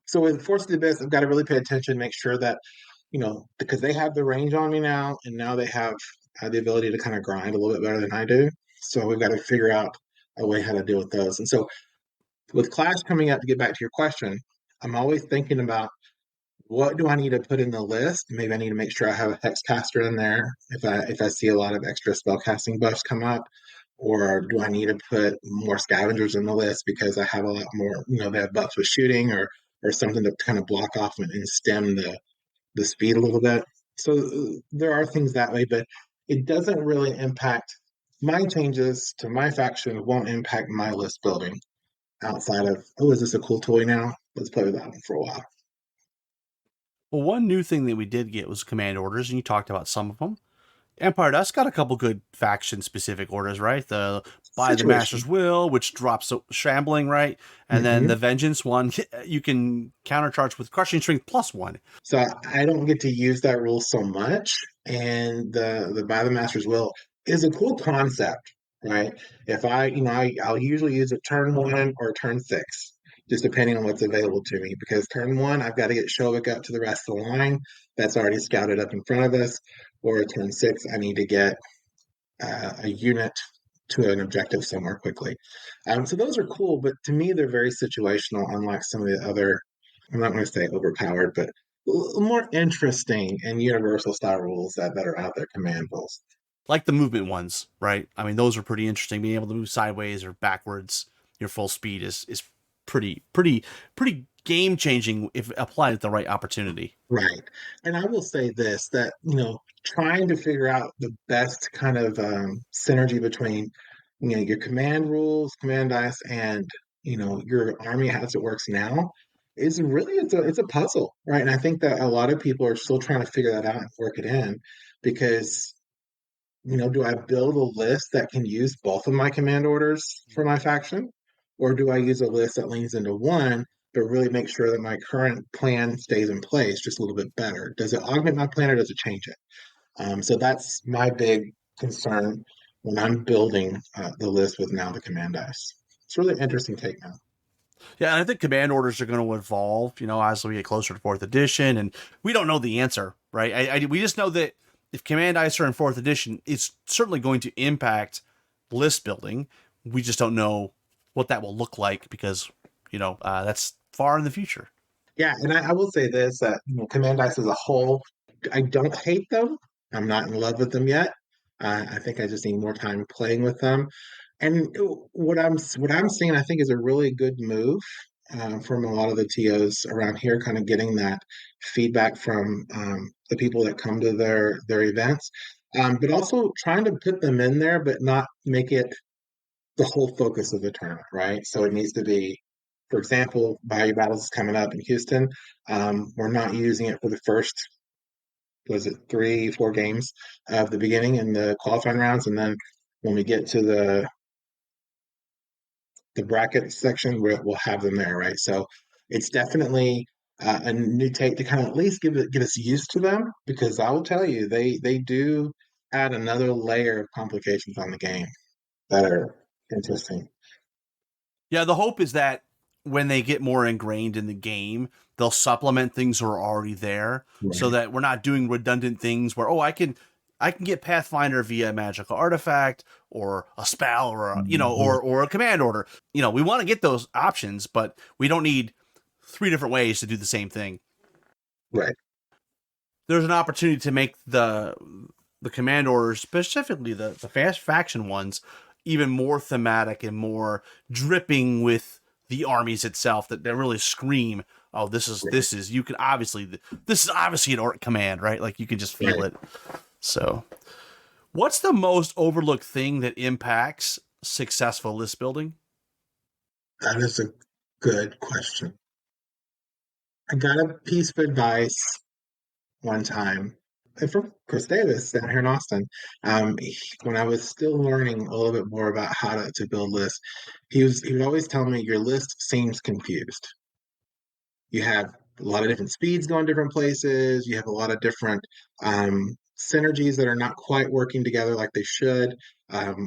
So with Force of the Abyss, I've got to really pay attention, make sure that, because they have the range on me now, and now they have the ability to kind of grind a little bit better than I do. So we've got to figure out a way how to deal with those. And so with Clash coming up, to get back to your question, I'm always thinking about what do I need to put in the list? Maybe I need to make sure I have a Hexcaster in there if I see a lot of extra spellcasting buffs come up, or do I need to put more scavengers in the list because I have a lot more, they have buffs with shooting or something to kind of block off and stem the speed a little bit. So there are things that way, but it doesn't really impact my changes to my faction. Won't impact my list building outside of, oh, is this a cool toy now? Let's play with that one for a while. Well, one new thing that we did get was command orders, and you talked about some of them. Empire Dust got a couple good faction-specific orders, right? The By the Master's Will, which drops shambling, right? And then the Vengeance one, you can countercharge with Crushing Strength +1. So I don't get to use that rule so much. And the By the Master's Will is a cool concept, right? If I'll usually use it turn 1 or turn 6, just depending on what's available to me. Because turn 1, I've got to get Shovik up to the rest of the line that's already scouted up in front of us. Or turn 6, I need to get a unit to an objective somewhere quickly. So those are cool, but to me, they're very situational, unlike some of the other, I'm not going to say overpowered, but more interesting and universal style rules that are out there, command rules. Like the movement ones, right? I mean, those are pretty interesting. Being able to move sideways or backwards, your full speed is pretty game changing if applied at the right opportunity. Right. And I will say this, that, trying to figure out the best kind of synergy between, your command rules, command dice, and, your army as it works now is really, it's a puzzle, right? And I think that a lot of people are still trying to figure that out and work it in because, do I build a list that can use both of my command orders for my faction? Or do I use a list that leans into one, but really make sure that my current plan stays in place just a little bit better? Does it augment my plan or does it change it? So that's my big concern when I'm building the list with now the command dice. It's really interesting take now. Yeah, and I think command orders are going to evolve, as we get closer to fourth edition, and we don't know the answer, right? We just know that if command dice are in fourth edition, it's certainly going to impact list building. We just don't know what that will look like because, that's far in the future. Yeah, and I will say this that command dice as a whole, I don't hate them. I'm not in love with them yet. I think I just need more time playing with them. And what I'm seeing, I think, is a really good move from a lot of the TOs around here, kind of getting that feedback from the people that come to their events, but also trying to put them in there, but not make it the whole focus of the tournament, right? So it needs to be, for example, Bayou Battles is coming up in Houston. We're not using it for the first, was it 3, 4 games of the beginning in the qualifying rounds, and then when we get to the bracket section, we'll have them there, right? So it's definitely a new take to kind of at least get us used to them because I will tell you they do add another layer of complications on the game that are interesting. Yeah, the hope is that when they get more ingrained in the game, they'll supplement things that are already there so Right. that we're not doing redundant things where, I can get Pathfinder via magical artifact or a spell or Mhm. or a command order. We want to get those options, but we don't need three different ways to do the same thing. Right. There's an opportunity to make the command orders, specifically the fast faction ones, even more thematic and more dripping with the armies itself that really scream, oh, Right. you can obviously, this is obviously an orc command, right? Like you can just feel Right. it. So what's the most overlooked thing that impacts successful list building? That is a good question. I got a piece of advice one time from Chris Davis down here in Austin. When I was still learning a little bit more about how to build lists, he would always tell me your list seems confused. You have a lot of different speeds going different places. You have a lot of different synergies that are not quite working together like they should,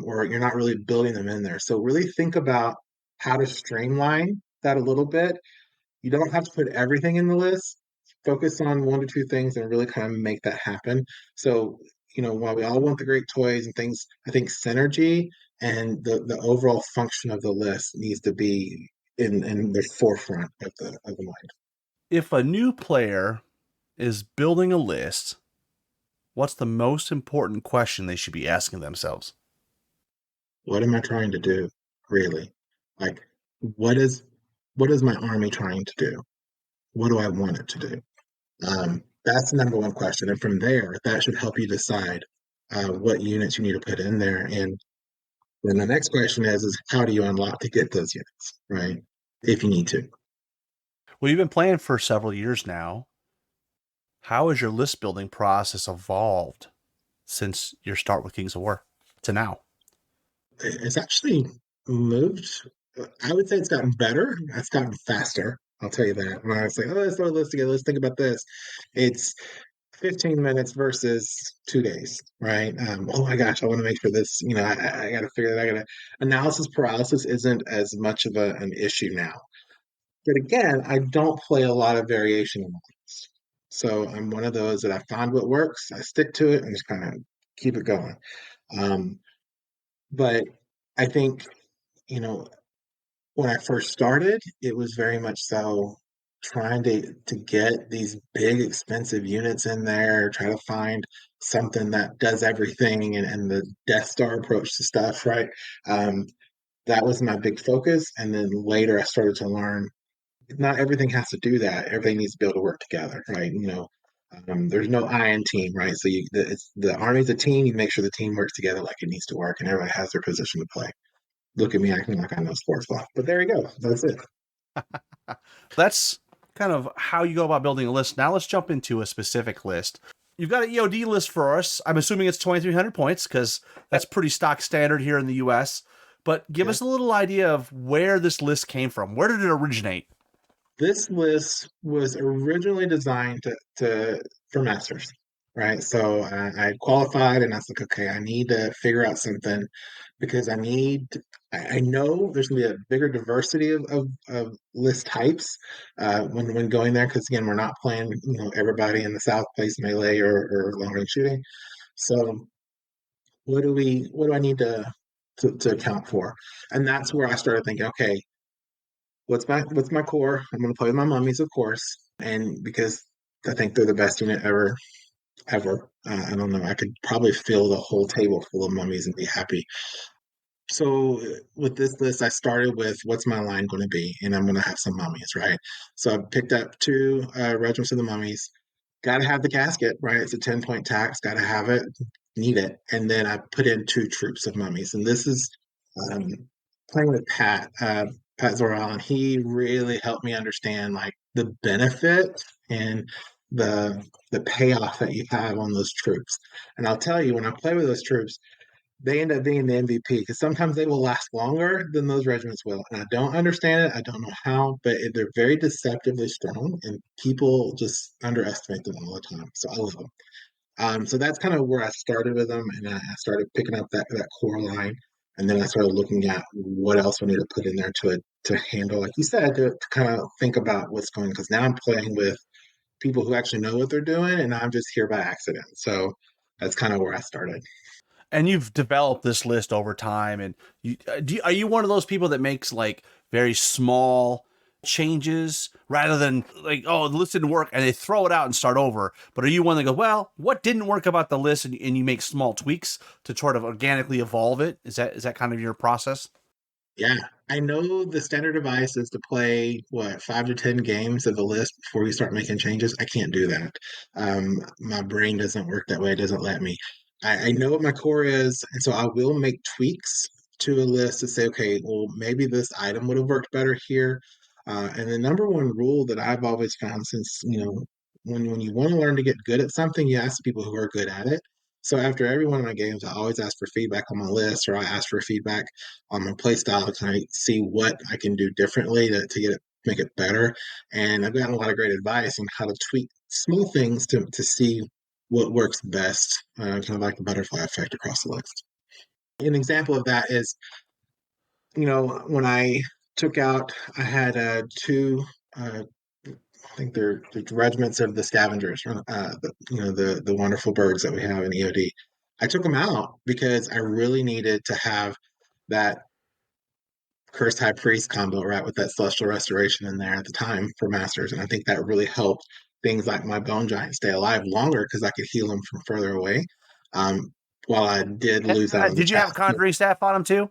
or you're not really building them in there. So really think about how to streamline that a little bit. You don't have to put everything in the list. Focus on 1 to 2 things and really kind of make that happen. So, while we all want the great toys and things, I think synergy and the overall function of the list needs to be in the forefront of the mind. If a new player is building a list, what's the most important question they should be asking themselves? What am I trying to do, really? Like, what is what is my army trying to do? What do I want it to do? That's the number one question. And from there, that should help you decide what units you need to put in there. And then the next question is how do you unlock to get those units, right? If you need to. Well, you've been playing for several years now. How has your list building process evolved since your start with Kings of War to now? It's actually moved. I would say it's gotten better. It's gotten faster. I'll tell you that. When I was like, oh, let's throw a list together, let's think about this. It's 15 minutes versus 2 days, right? Oh my gosh, I want to make sure this, I got to figure that. I got to analysis paralysis isn't as much of an issue now. But again, I don't play a lot of variation in this. So I'm one of those that I find what works, I stick to it, and just kind of keep it going. Um, but I think, you know, when I first started, it was very much so trying to get these big expensive units in there, try to find something that does everything and the Death Star approach to stuff, right? Um, that was my big focus. And then later I started to learn not everything has to do that. Everything needs to be able to work together, right? There's no I in team, right? So the Army's a team. You make sure the team works together like it needs to work, and everybody has their position to play. Look at me acting like I know sports stuff, but there you go. That's it. That's kind of how you go about building a list. Now let's jump into a specific list. You've got an EOD list for us. I'm assuming it's 2,300 points because that's pretty stock standard here in the US. But give Yeah. us a little idea of where this list came from. Where did it originate? This list was originally designed to for masters, right? So I qualified, and I was like, okay, I need to figure out something because I know there's gonna be a bigger diversity of list types when going there because again, we're not playing, everybody in the South plays melee or long range shooting. So what do I need to account for? And that's where I started thinking, okay, what's my core? I'm going to play with my mummies, of course, and because I think they're the best unit ever. I don't know. I could probably fill the whole table full of mummies and be happy. So with this list, I started with what's my line going to be, and I'm going to have some mummies, right? So I picked up two regiments of the mummies. Got to have the casket, right? It's a 10-point tax. Got to have it. Need it. And then I put in two troops of mummies, and this is um, playing with Pat Zoral, and he really helped me understand like the benefit and the payoff that you have on those troops. And I'll tell you, when I play with those troops, they end up being the MVP because sometimes they will last longer than those regiments will. And I don't understand it. I don't know how, but they're very deceptively strong, and people just underestimate them all the time. So I love them. So that's kind of where I started with them, and I started picking up that core line, and then I started looking at what else we need to put in there to handle, like you said, to kind of think about what's going. Because now I'm playing with people who actually know what they're doing, and I'm just here by accident. So that's kind of where I started. And you've developed this list over time. And are you one of those people that makes like very small changes rather than like, oh, the list didn't work and they throw it out and start over? But are you one that goes, well, what didn't work about the list, and you make small tweaks to sort of organically evolve it? Is that kind of your process? Yeah, I know the standard advice is to play what 5 to 10 games of the list before you start making changes. I can't do that. My brain doesn't work that way. It doesn't let me. I know what my core is, and so I will make tweaks to a list to say, okay, well, maybe this item would have worked better here. And the number one rule that I've always found since, when you want to learn to get good at something, you ask people who are good at it. So after every one of my games, I always ask for feedback on my list, or I ask for feedback on my play style to kind of see what I can do differently to get it make it better. And I've gotten a lot of great advice on how to tweak small things to see what works best, kind of like the butterfly effect across the list. An example of that is, when I took out, I had two, I think they're regiments of the scavengers, the wonderful birds that we have in EOD. I took them out because I really needed to have that Cursed High Priest combo, right, with that Celestial Restoration in there at the time for Masters. And I think that really helped things like my Bone Giant stay alive longer because I could heal them from further away. Um, while I did And, lose out on the did you have task. conjuring staff on him too?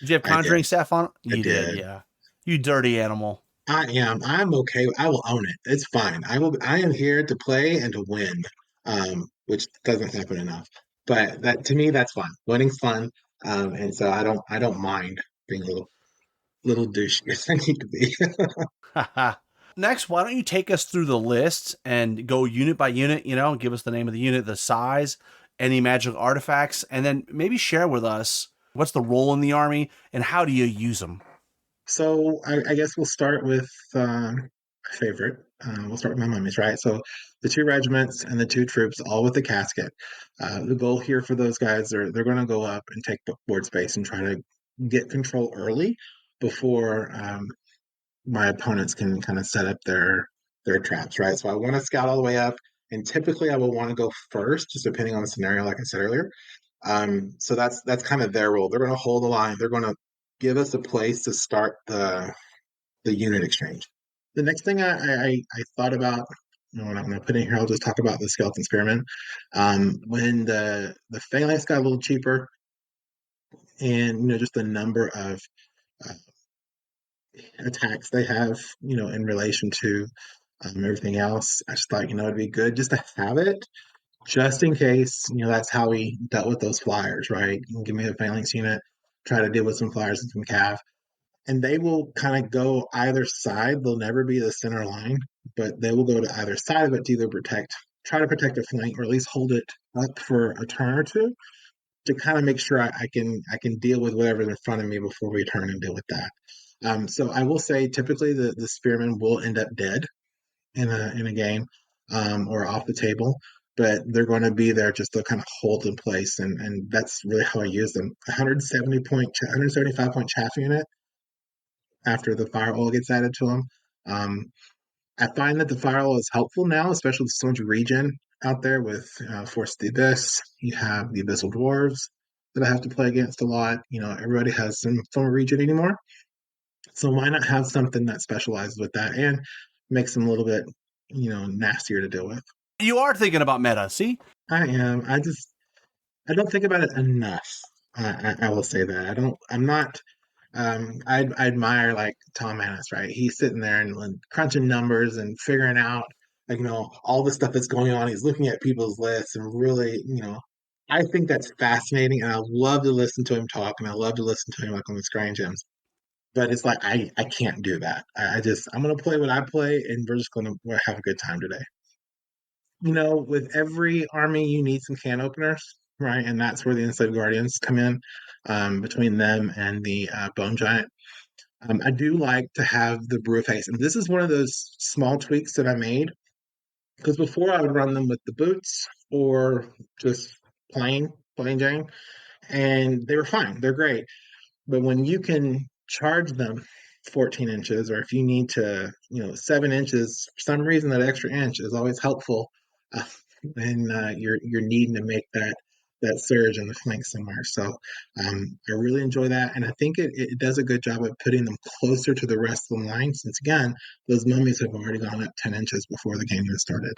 Did you have I did. conjuring staff on him? I You did, did. yeah. You dirty animal. I am. I'm okay. I will own it. It's fine. I am here to play and to win, which doesn't happen enough. But that to me, that's fun. Winning's fun, and so I don't mind being a little douche if I need to be. Next, why don't you take us through the list and go unit by unit, give us the name of the unit, the size, any magical artifacts, and then maybe share with us what's the role in the army and how do you use them? So I guess we'll start with my favorite. We'll start with my mummies, right? So the two regiments and the two troops, all with the casket. The goal here for those guys, they're going to go up and take board space and try to get control early before my opponents can kind of set up their traps, right? So I want to scout all the way up, and typically I will want to go first, just depending on the scenario, like I said earlier. So that's kind of their role. They're going to hold the line. They're going to give us a place to start the unit exchange. The next thing I thought about, what I'm going to put in here, I'll just talk about the skeleton spearmen. When the phalanx got a little cheaper, and just the number of uh, attacks they have, in relation to everything else, I just thought, it'd be good just to have it, just in case. That's how we dealt with those flyers, right? You can give me a phalanx unit, try to deal with some flyers and some cav, and they will kind of go either side. They'll never be the center line, but they will go to either side of it to either try to protect a flank, or at least hold it up for a turn or two to kind of make sure I can deal with whatever's in front of me before we turn and deal with that. So I will say, typically the spearmen will end up dead in a game, or off the table, but they're going to be there just to kind of hold in place, and that's really how I use them. 175 point chaff unit after the fire oil gets added to them. Um, I find that the fire oil is helpful now, especially with so much regen out there with Force of the Abyss. You have the Abyssal Dwarves that I have to play against a lot. Everybody has some form of regen anymore. So why not have something that specializes with that and makes them a little bit, nastier to deal with? You are thinking about meta, see? I am. I don't think about it enough. I will say that. I'm not. I admire like Tom Annis, right? He's sitting there and crunching numbers and figuring out, like, all the stuff that's going on. He's looking at people's lists and really, I think that's fascinating, and I love to listen to him talk, and I love to listen to him like on the Scrying Gems. But it's like I can't do that. I'm gonna play what I play, and we're just gonna have a good time today. With every army, you need some can openers, right? And that's where the Enslaved Guardians come in, between them and the Bone Giant. I do like to have the brew of haste, and this is one of those small tweaks that I made, because before I would run them with the boots or just plain Jane, and they were fine. They're great. But when you can charge them 14 inches, or if you need to, 7 inches, for some reason that extra inch is always helpful, uh, when you're needing to make that surge in the flank somewhere. So I really enjoy that, and I think it does a good job of putting them closer to the rest of the line. Since again, those mummies have already gone up 10 inches before the game even started.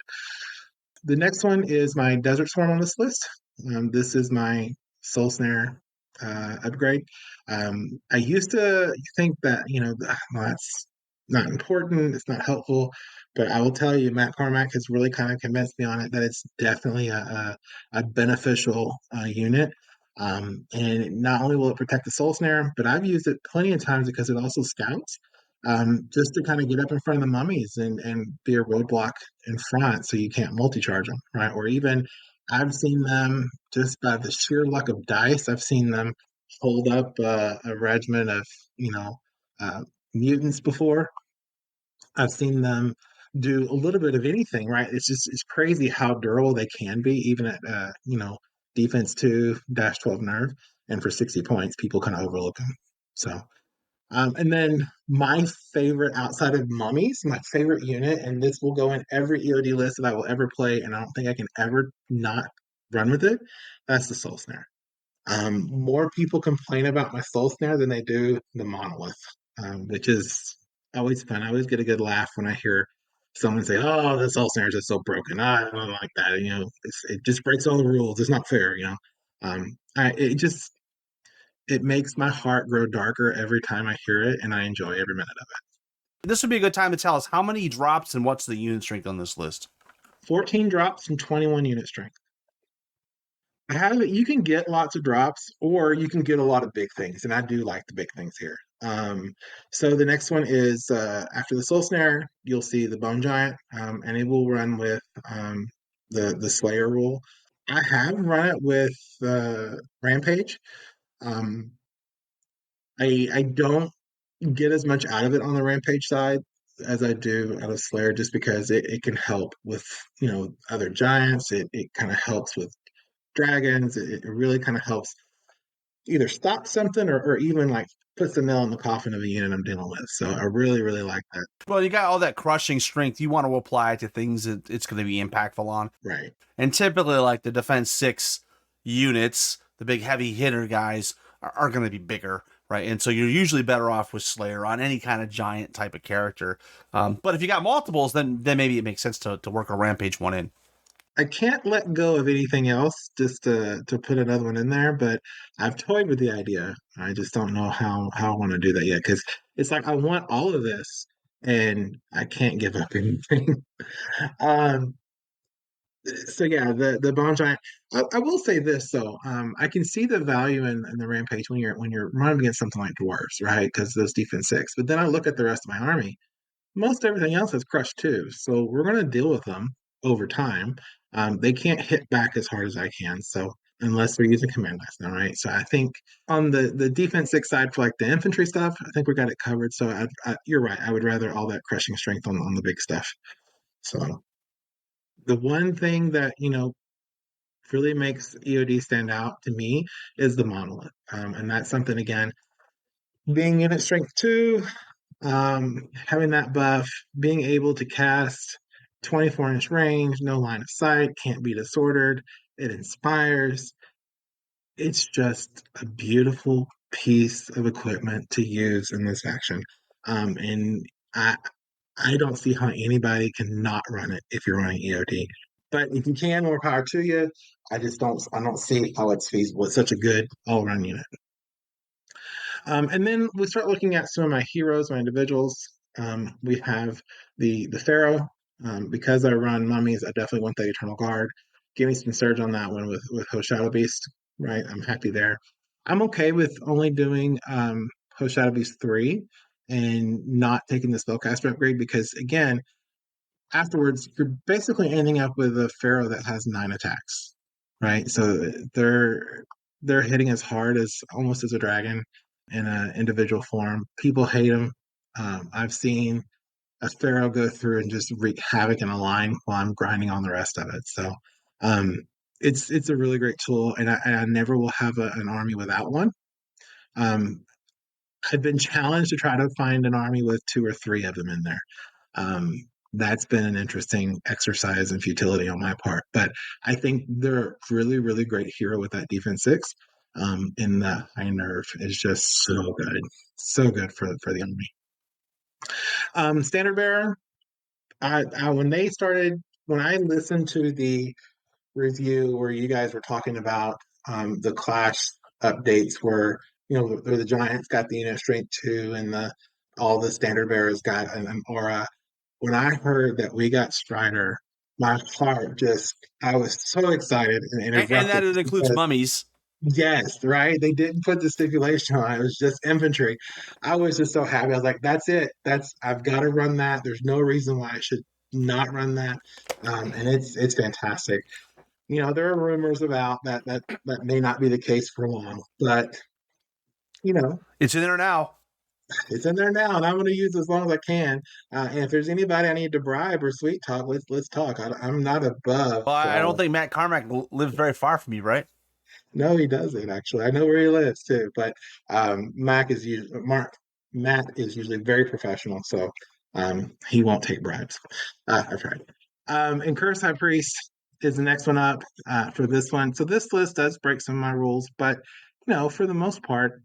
The next one is my Desert Swarm on this list. This is my Soul Snare upgrade. I used to think that, well, that's not important, it's not helpful, but I will tell you, Matt Carmack has really kind of convinced me on it that it's definitely a beneficial unit. And not only will it protect the Soul Snare, but I've used it plenty of times because it also scouts, just to kind of get up in front of the mummies and be a roadblock in front so you can't multi-charge them, right? Or even I've seen them, just by the sheer luck of dice, I've seen them hold up a regiment of, you know, uh, mutants before. I've seen them do a little bit of anything, right? It's crazy how durable they can be, even at defense 2-12 nerve, and for 60 points, people kind of overlook them. So and then my favorite outside of mummies, my favorite unit, and this will go in every EOD list that I will ever play, and I don't think I can ever not run with it. That's the Soul Snare. More people complain about my Soul Snare than they do the Monolith, which is always fun. I always get a good laugh when I hear someone say, "Oh, the Soul Snare is just so broken." I don't like that. It just breaks all the rules. It's not fair. It just it makes my heart grow darker every time I hear it, and I enjoy every minute of This would be a good time to tell us how many drops and what's the unit strength on this list. it. 14 drops and 21 unit strength. You can get lots of drops, or you can get a lot of big things, and I do like the big things here. So the next one is, after the Soul Snare, you'll see the Bone Giant, and it will run with the Slayer rule. I have run it with Rampage. Um, I don't get as much out of it on the Rampage side as I do out of Slayer, just because it can help with other giants. It kind of helps with dragons. It really kind of helps either stop something, or even like puts the nail in the coffin of a unit I'm dealing with. So I really, really like that. Well, you got all that crushing strength. You want to apply to things that it's going to be impactful on. Right. And typically, like the defense 6 units, the big heavy hitter guys are going to be bigger, right? And so you're usually better off with Slayer on any kind of giant type of character. But if you got multiples, then maybe it makes sense to work a Rampage one in. I can't let go of anything else just to put another one in there, but I've toyed with the idea. I just don't know how I want to do that yet because it's like I want all of this and I can't give up anything. Um, so yeah, the bomb giant. I will say this though, I can see the value in the rampage when you're running against something like dwarves, right? Because those defense six. But then I look at the rest of my army. Most everything else is crushed too, so we're going to deal with them over time. They can't hit back as hard as I can, so unless we're using command dice now, right? So I think on the defense six side for like the infantry stuff, I think we got it covered. So you're right. I would rather all that crushing strength on the big stuff. So the one thing that really makes EOD stand out to me is the monolith. And that's something, again, being unit strength 2, having that buff, being able to cast 24-inch range, no line of sight, can't be disordered, it inspires. It's just a beautiful piece of equipment to use in this faction. And I don't see how anybody can not run it if you're running EOD. But if you can, more power to you. I don't see how it's feasible. It's such a good all-around unit. And then we start looking at some of my heroes, my individuals. We have the Pharaoh. Because I run mummies, I definitely want the Eternal Guard. Give me some surge on that one with Host Shadow Beast. Right, I'm happy there. I'm okay with only doing Host Shadow Beast 3 and not taking the spellcaster upgrade because again, afterwards you're basically ending up with a Pharaoh that has 9 attacks. Right, so they're hitting as hard as almost as a dragon in an individual form. People hate him. I've seen a Pharaoh go through and just wreak havoc in a line while I'm grinding on the rest of it. So um, it's a really great tool, and I never will have an army without one. Um, I've been challenged to try to find an army with 2 or 3 of them in there. Um, that's been an interesting exercise in futility on my part, but I think they're really, really great hero with that defense 6. In the high nerve is just so good for the army. Standard bearer. When I listened to the review where you guys were talking about the Clash updates, where the Giants got the unit strength 2 and all the standard bearers got an aura. When I heard that we got Strider, my heart just I was so excited and And erupted that it includes because mummies. yes, right. They didn't put the stipulation on it. It was just infantry. I was just so happy. I was like, that's it. I've got to run that. There's no reason why I should not run that. And it's fantastic. There are rumors about that may not be the case for long, but you know, It's in there now. it's in there now, and I'm going to use it as long as I can. And if there's anybody I need to bribe or sweet talk, let's talk. I'm not above. Well, I don't think Matt Carmack lives very far from you, right? No, he doesn't actually. I know where he lives too, but Matt is usually very professional, so he won't take bribes. I've tried. And Curse High Priest is the next one up for this one. So this list does break some of my rules, but for the most part,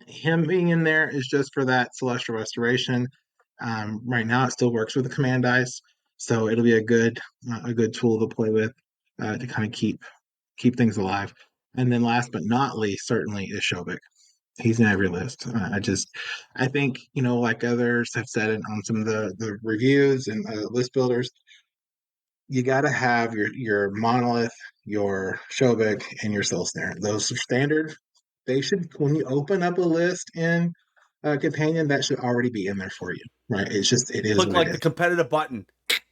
him being in there is just for that celestial restoration. Right now, it still works with the command dice, so it'll be a good tool to play with to kind of keep things alive. And then last but not least, certainly is Shobik. He's in every list. I think, like others have said it on some of the reviews and list builders, you got to have your monolith, your Shobik, and your Soul Snare. Those are standard. They should, when you open up a list in Companion, that should already be in there for you, right? It is Click what it like the is. competitive button,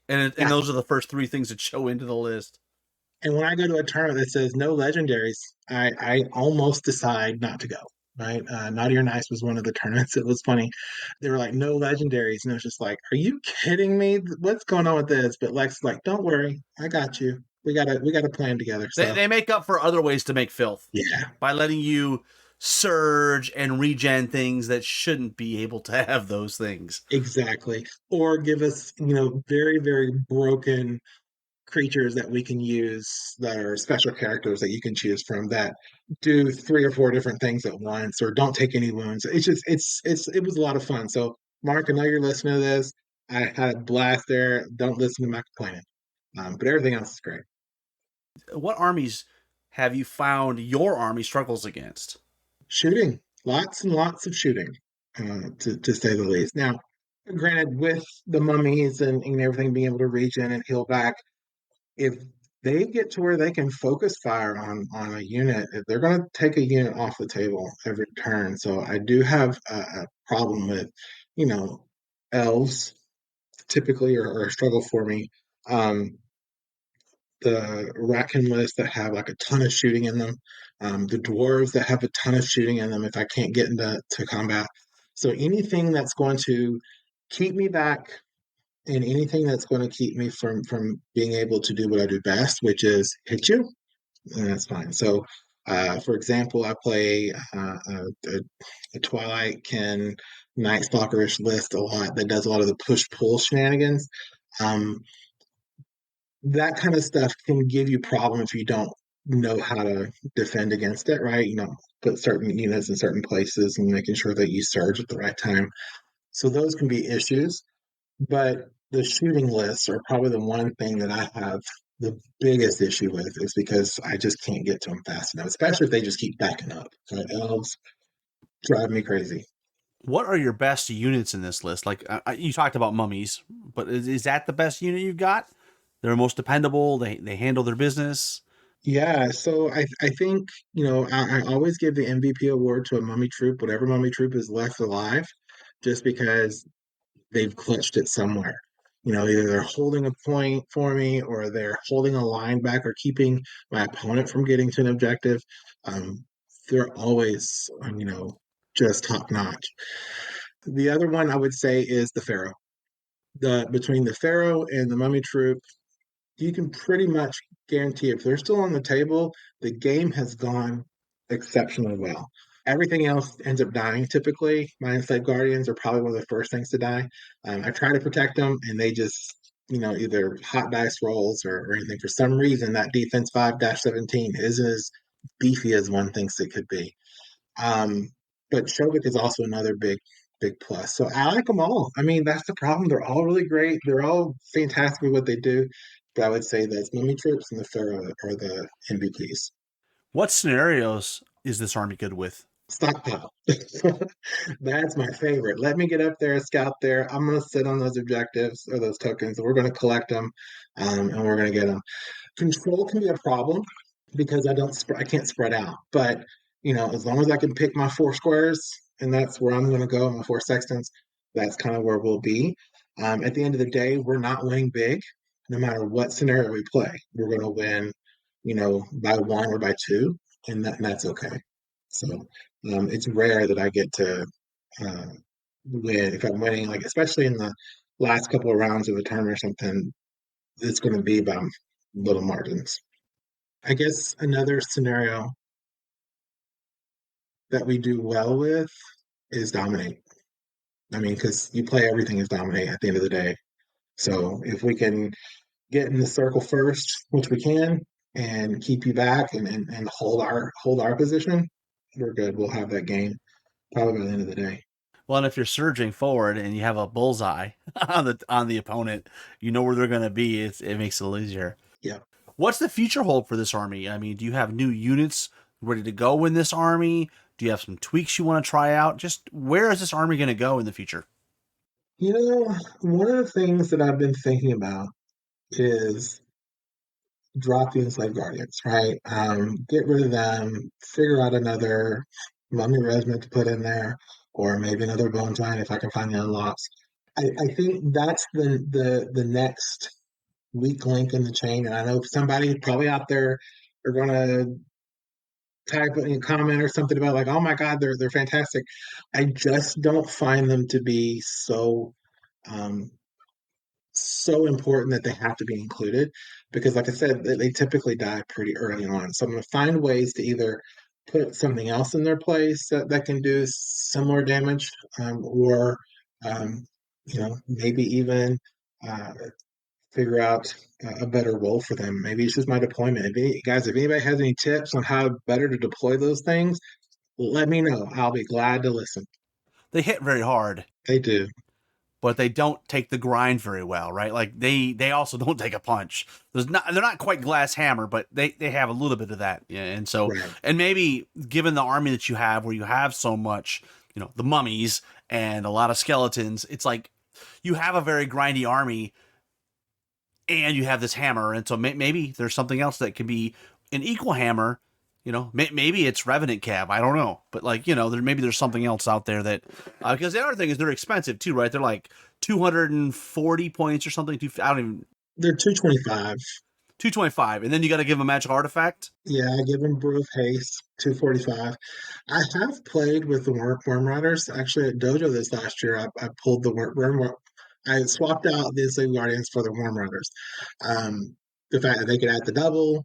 and Yeah. those are the first 3 things that show into the list. And when I go to a tournament that says no legendaries, I almost decide not to go. Right, Naughty or Nice was one of the tournaments. It was funny. They were like no legendaries, and it was just like, are you kidding me? What's going on with this? But Lex like, don't worry, I got you. We got a plan together. So They make up for other ways to make filth yeah, by letting you surge and regen things that shouldn't be able to have those things. exactly. Or give us very very broken creatures that we can use that are special characters that you can choose from that do 3 or 4 different things at once or don't take any wounds. It was a lot of fun. So Mark, I know you're listening to this. I had a blast there. Don't listen to my complaining. But everything else is great. What armies have you found your army struggles against? Shooting, lots and lots of shooting, to say the least. Now, granted, with the mummies and everything being able to reach in and heal back, if they get to where they can focus fire on a unit, they're going to take a unit off the table every turn. So I do have a problem with, you know, elves typically are a struggle for me. Um, the Raccoon list that have like a ton of shooting in them, the dwarves that have a ton of shooting in them if I can't get into combat. So anything that's going to keep me back and anything that's going to keep me from being able to do what I do best, which is hit you, and that's fine. So, for example, I play a Twilight Kin Night Stalkerish list a lot that does a lot of the push pull shenanigans. Um, that kind of stuff can give you problem if you don't know how to defend against it, right? You know, put certain units in certain places and making sure that you surge at the right time. So those can be issues. But the shooting lists are probably the one thing that I have the biggest issue with is because I just can't get to them fast enough, especially if they just keep backing up. So elves drive me crazy. What are your best units in this list? Like you talked about mummies, but is that the best unit you've got? They're most dependable. They handle their business. Yeah, so I think, you know, I always give the MVP award to a mummy troop, whatever mummy troop is left alive, just because they've clutched it somewhere. You know, either they're holding a point for me or they're holding a line back or keeping my opponent from getting to an objective. Um, they're always, you know, just top notch. The other one I would say is the Pharaoh. The between the Pharaoh and the Mummy Troop, you can pretty much guarantee if they're still on the table, the game has gone exceptionally well. Everything else ends up dying typically. My Enslaved Guardians are probably one of the first things to die. I try to protect them, and they just, you know, either hot dice rolls or anything. For some reason, that defense 5-17 isn't as beefy as one thinks it could be. Um, but Shovik is also another big plus. So I like them all. I mean, that's the problem. They're all really great. They're all fantastic with what they do. But I would say that Mummy Troops and the Pharaoh are the MVPs. What scenarios is this army good with? Stockpile. That's my favorite. Let me get up there, scout there. I'm going to sit on those objectives or those tokens, and we're going to collect them, and we're going to get them. Control can be a problem because I can't spread out. But you know, as long as I can pick my 4 squares, and that's where I'm going to go, my 4 sextants, that's kind of where we'll be. At the end of the day, we're not winning big, no matter what scenario we play. We're going to win, you know, by 1 or by 2, and that's okay. So it's rare that I get to uh, win if I'm winning, like especially in the last couple of rounds of a tournament or something. It's going to be by little margins. I guess another scenario that we do well with is dominate. I mean, because you play everything as dominate at the end of the day. So if we can get in the circle first, which we can, and keep you back and hold our position, we're good. We'll have that game probably by the end of the day. Well, and if you're surging forward and you have a bullseye on the opponent, you know where they're going to be. It makes it a little easier. Yeah. What's the future hold for this army? I mean, do you have new units ready to go in this army? Do you have some tweaks you want to try out? Just where is this army going to go in the future? You know, one of the things that I've been thinking about is drop the enslaved guardians, right? Get rid of them, figure out another mummy regiment to put in there, or maybe another bone giant if I can find the unlocks. I think that's the next weak link in the chain. And I know somebody probably out there are gonna type in a comment or something about like, oh my God, they're fantastic. I just don't find them to be um, so important that they have to be included because like I said they typically die pretty early on, so I'm going to find ways to either put something else in their place that can do similar damage, or um, you know, maybe even uh, figure out a better role for them. Maybe it's just my deployment. Guys, if anybody has any tips on how better to deploy those things, let me know. I'll be glad to listen. They hit very hard, They do. but they don't take the grind very well, right? Like they also don't take a punch. They're not quite glass hammer, but they have a little bit of that. Yeah, and so Right. and maybe given the army that you have, where you have so much, the mummies and a lot of skeletons, it's like you have a very grindy army, and you have this hammer, and so maybe there's something else that can be an equal hammer. Maybe it's Revenant Cab. I don't know, but there's something else out there that because the other thing is they're expensive too, right? They're like 240 points or something. I don't even. They're 225. 225, and then you got to give them a magic artifact. Yeah, I give them Brew of Haste, 245. I have played with the Worm Riders. Actually, at Dojo this last year, I pulled the Worm. I swapped out the Enslaved Guardians for the Worm Riders. The fact that they could add the double,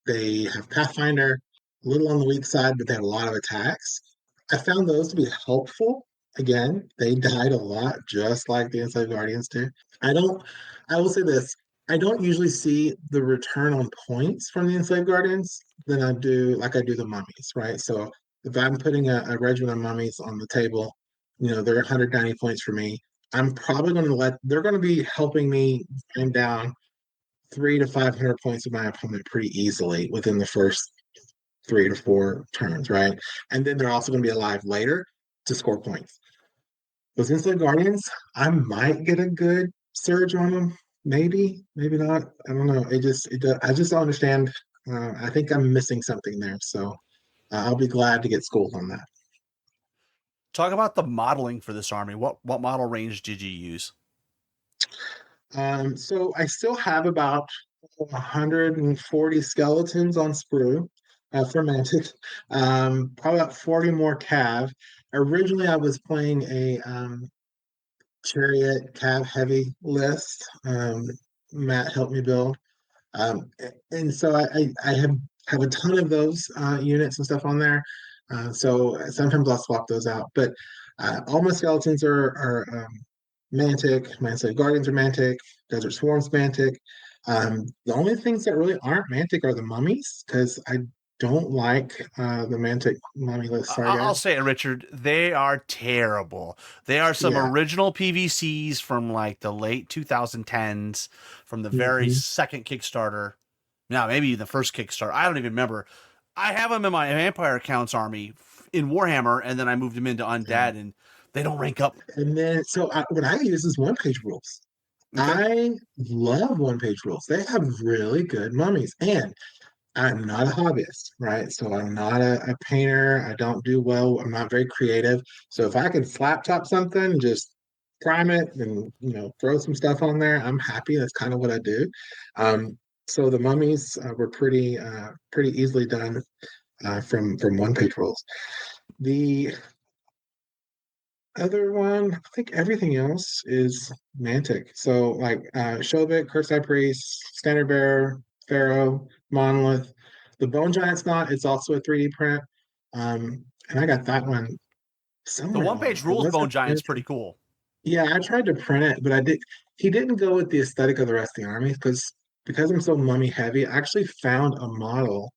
they have Pathfinder, a little on the weak side, but they have a lot of attacks. I found those to be helpful. Again, they died a lot, just like the Enslaved Guardians do. I don't. I will say this: I don't usually see the return on points from the Enslaved Guardians than I do the mummies, right? So if I'm putting a regiment of mummies on the table, they're 190 points for me. I'm probably going to they're going to be helping me bring down 300 to 500 points of my opponent pretty easily within the first 3 to 4 turns, right? And then they're also going to be alive later to score points. Those Enslaved Guardians, I might get a good surge on them. Maybe, maybe not. I don't know. I just don't understand. I think I'm missing something there. So I'll be glad to get schooled on that. Talk about the modeling for this army. What model range did you use? So I still have about 140 skeletons on sprue for Mantic. Probably about 40 more cav. Originally, I was playing a chariot cav heavy list. Matt helped me build. And so I have a ton of those units and stuff on there. So sometimes I'll swap those out. But all my skeletons are Mantic. My Enslaved Guardians are Mantic. Desert Swarm's Mantic. The only things that really aren't Mantic are the mummies, because I don't like the Mantic mummy list. Sorry, guys. I'll say it, Richard. They are terrible. They are some original PVCs from like the late 2010s, from the very second Kickstarter. Now, maybe the first Kickstarter. I don't even remember. I have them in my Vampire Counts army in Warhammer, and then I moved them into Undead, and they don't rank up. And then, what I use is one-page rules. Okay. I love one-page rules. They have really good mummies, and I'm not a hobbyist, right? So I'm not a painter. I don't do well. I'm not very creative. So if I can slap top something, just prime it and throw some stuff on there, I'm happy. That's kind of what I do. So the mummies were pretty easily done from one-page rules. The other one, I think everything else is Mantic. So like Shobit, Curse High Priest, Standard Bearer, Pharaoh, Monolith. The Bone Giant's not. It's also a 3D print. And I got that one somewhere. The one-page rules Bone Giant's pretty cool. Yeah, I tried to print it, but he didn't go with the aesthetic of the rest of the army because I'm so mummy heavy. I actually found a model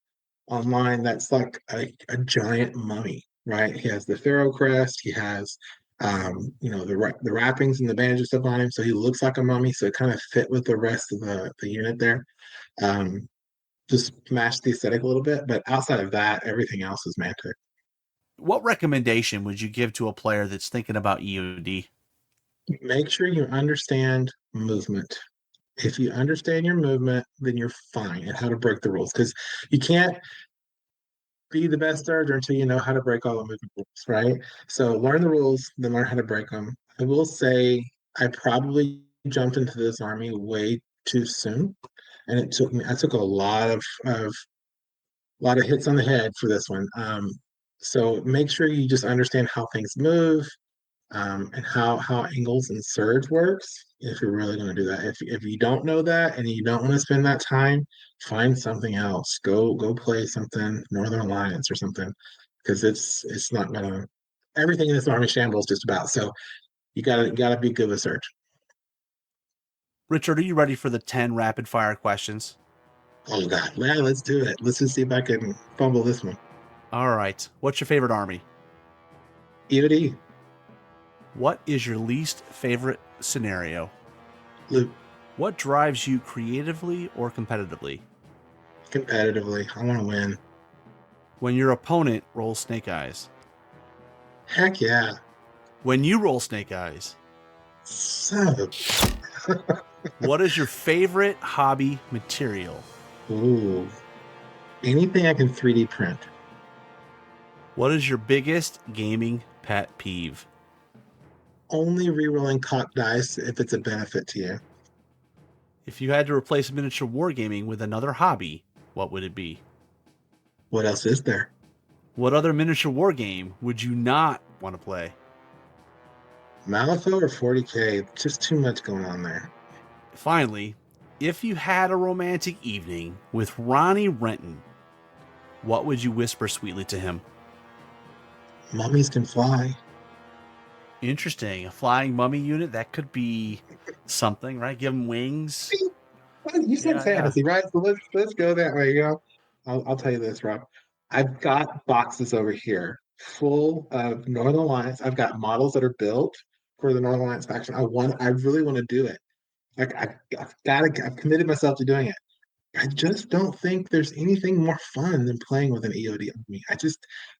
online that's like a giant mummy, right? He has the Pharaoh crest. He has the wrappings and the bandages stuff on him, so he looks like a mummy. So it kind of fit with the rest of the unit there. Just matched the aesthetic a little bit, but outside of that, everything else is Mantic. What recommendation would you give to a player that's thinking about EOD? Make sure you understand movement. If you understand your movement, then you're fine and how to break the rules, because you can't be the best surgeon until you know how to break all the movement rules, right? So learn the rules, then learn how to break them. I will say I probably jumped into this army way too soon, and I took a lot of hits on the head for this one. So make sure you just understand how things move, and how angles and surge works if you're really going to do that. If you don't know that and you don't want to spend that time, find something else. Go play something Northern Alliance or something, because it's not gonna. Everything in this army shambles just about. So you gotta be good with surge. Richard, are you ready for the 10 rapid fire questions? Oh God, yeah, let's do it. Let's just see if I can fumble this one. All right. What's your favorite army? EOD, What is your least favorite scenario? Luke, What drives you creatively or competitively? competitively. I want to win. When your opponent rolls snake eyes. Heck yeah. When you roll snake eyes. Son of What is your favorite hobby material? Ooh. Anything I can 3D print. What is your biggest gaming pet peeve? Only rerolling cocked dice if it's a benefit to you. If you had to replace miniature wargaming with another hobby, what would it be? What else is there? What other miniature wargame would you not want to play? Malifaux or 40K? Just too much going on there. Finally, if you had a romantic evening with Ronnie Renton, what would you whisper sweetly to him? Mummies can fly. Interesting. A flying mummy unit? That could be something, right? Give him wings. You said fantasy, right? So let's go that way. You know, I'll tell you this, Rob. I've got boxes over here full of Northern Alliance. I've got models that are built for the Northern Alliance faction. I really want to do it. Like I've committed myself to doing it. I just don't think there's anything more fun than playing with an EOD army.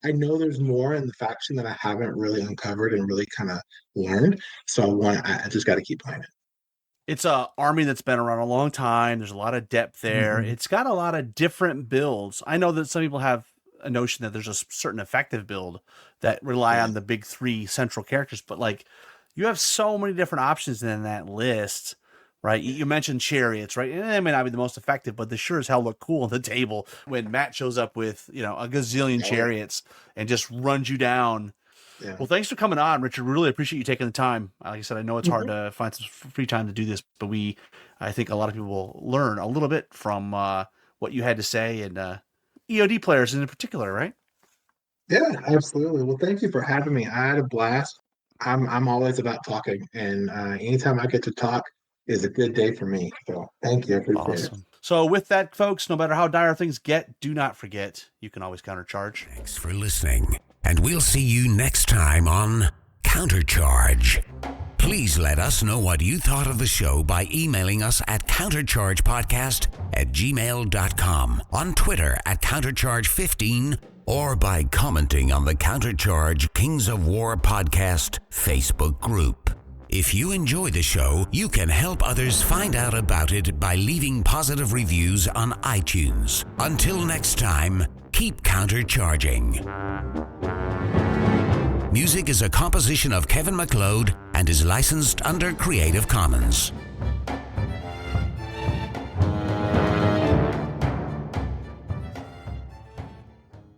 I know there's more in the faction that I haven't really uncovered and really kind of learned. So I just got to keep playing it. It's a army that's been around a long time. There's a lot of depth there. Mm-hmm. It's got a lot of different builds. I know that some people have a notion that there's a certain effective build that rely on the big three central characters, but like you have so many different options in that list, right? You mentioned chariots, right? And they may not be the most effective, but they sure as hell look cool on the table when Matt shows up with, you know, a gazillion chariots and just runs you down. Yeah. Well, thanks for coming on, Richard. We really appreciate you taking the time. Like I said, I know it's hard to find some free time to do this, but I think a lot of people will learn a little bit from what you had to say, and EOD players in particular, right? Yeah, absolutely. Well, thank you for having me. I had a blast. I'm always about talking, and anytime I get to talk is a good day for me. So thank you. I appreciate it. So with that, folks, no matter how dire things get, do not forget, you can always countercharge. Thanks for listening, and we'll see you next time on Countercharge. Please let us know what you thought of the show by emailing us at counterchargepodcast@gmail.com, on Twitter @countercharge15, or by commenting on the Countercharge Kings of War podcast Facebook group. If you enjoy the show, you can help others find out about it by leaving positive reviews on iTunes. Until next time, keep countercharging. Music is a composition of Kevin MacLeod and is licensed under Creative Commons.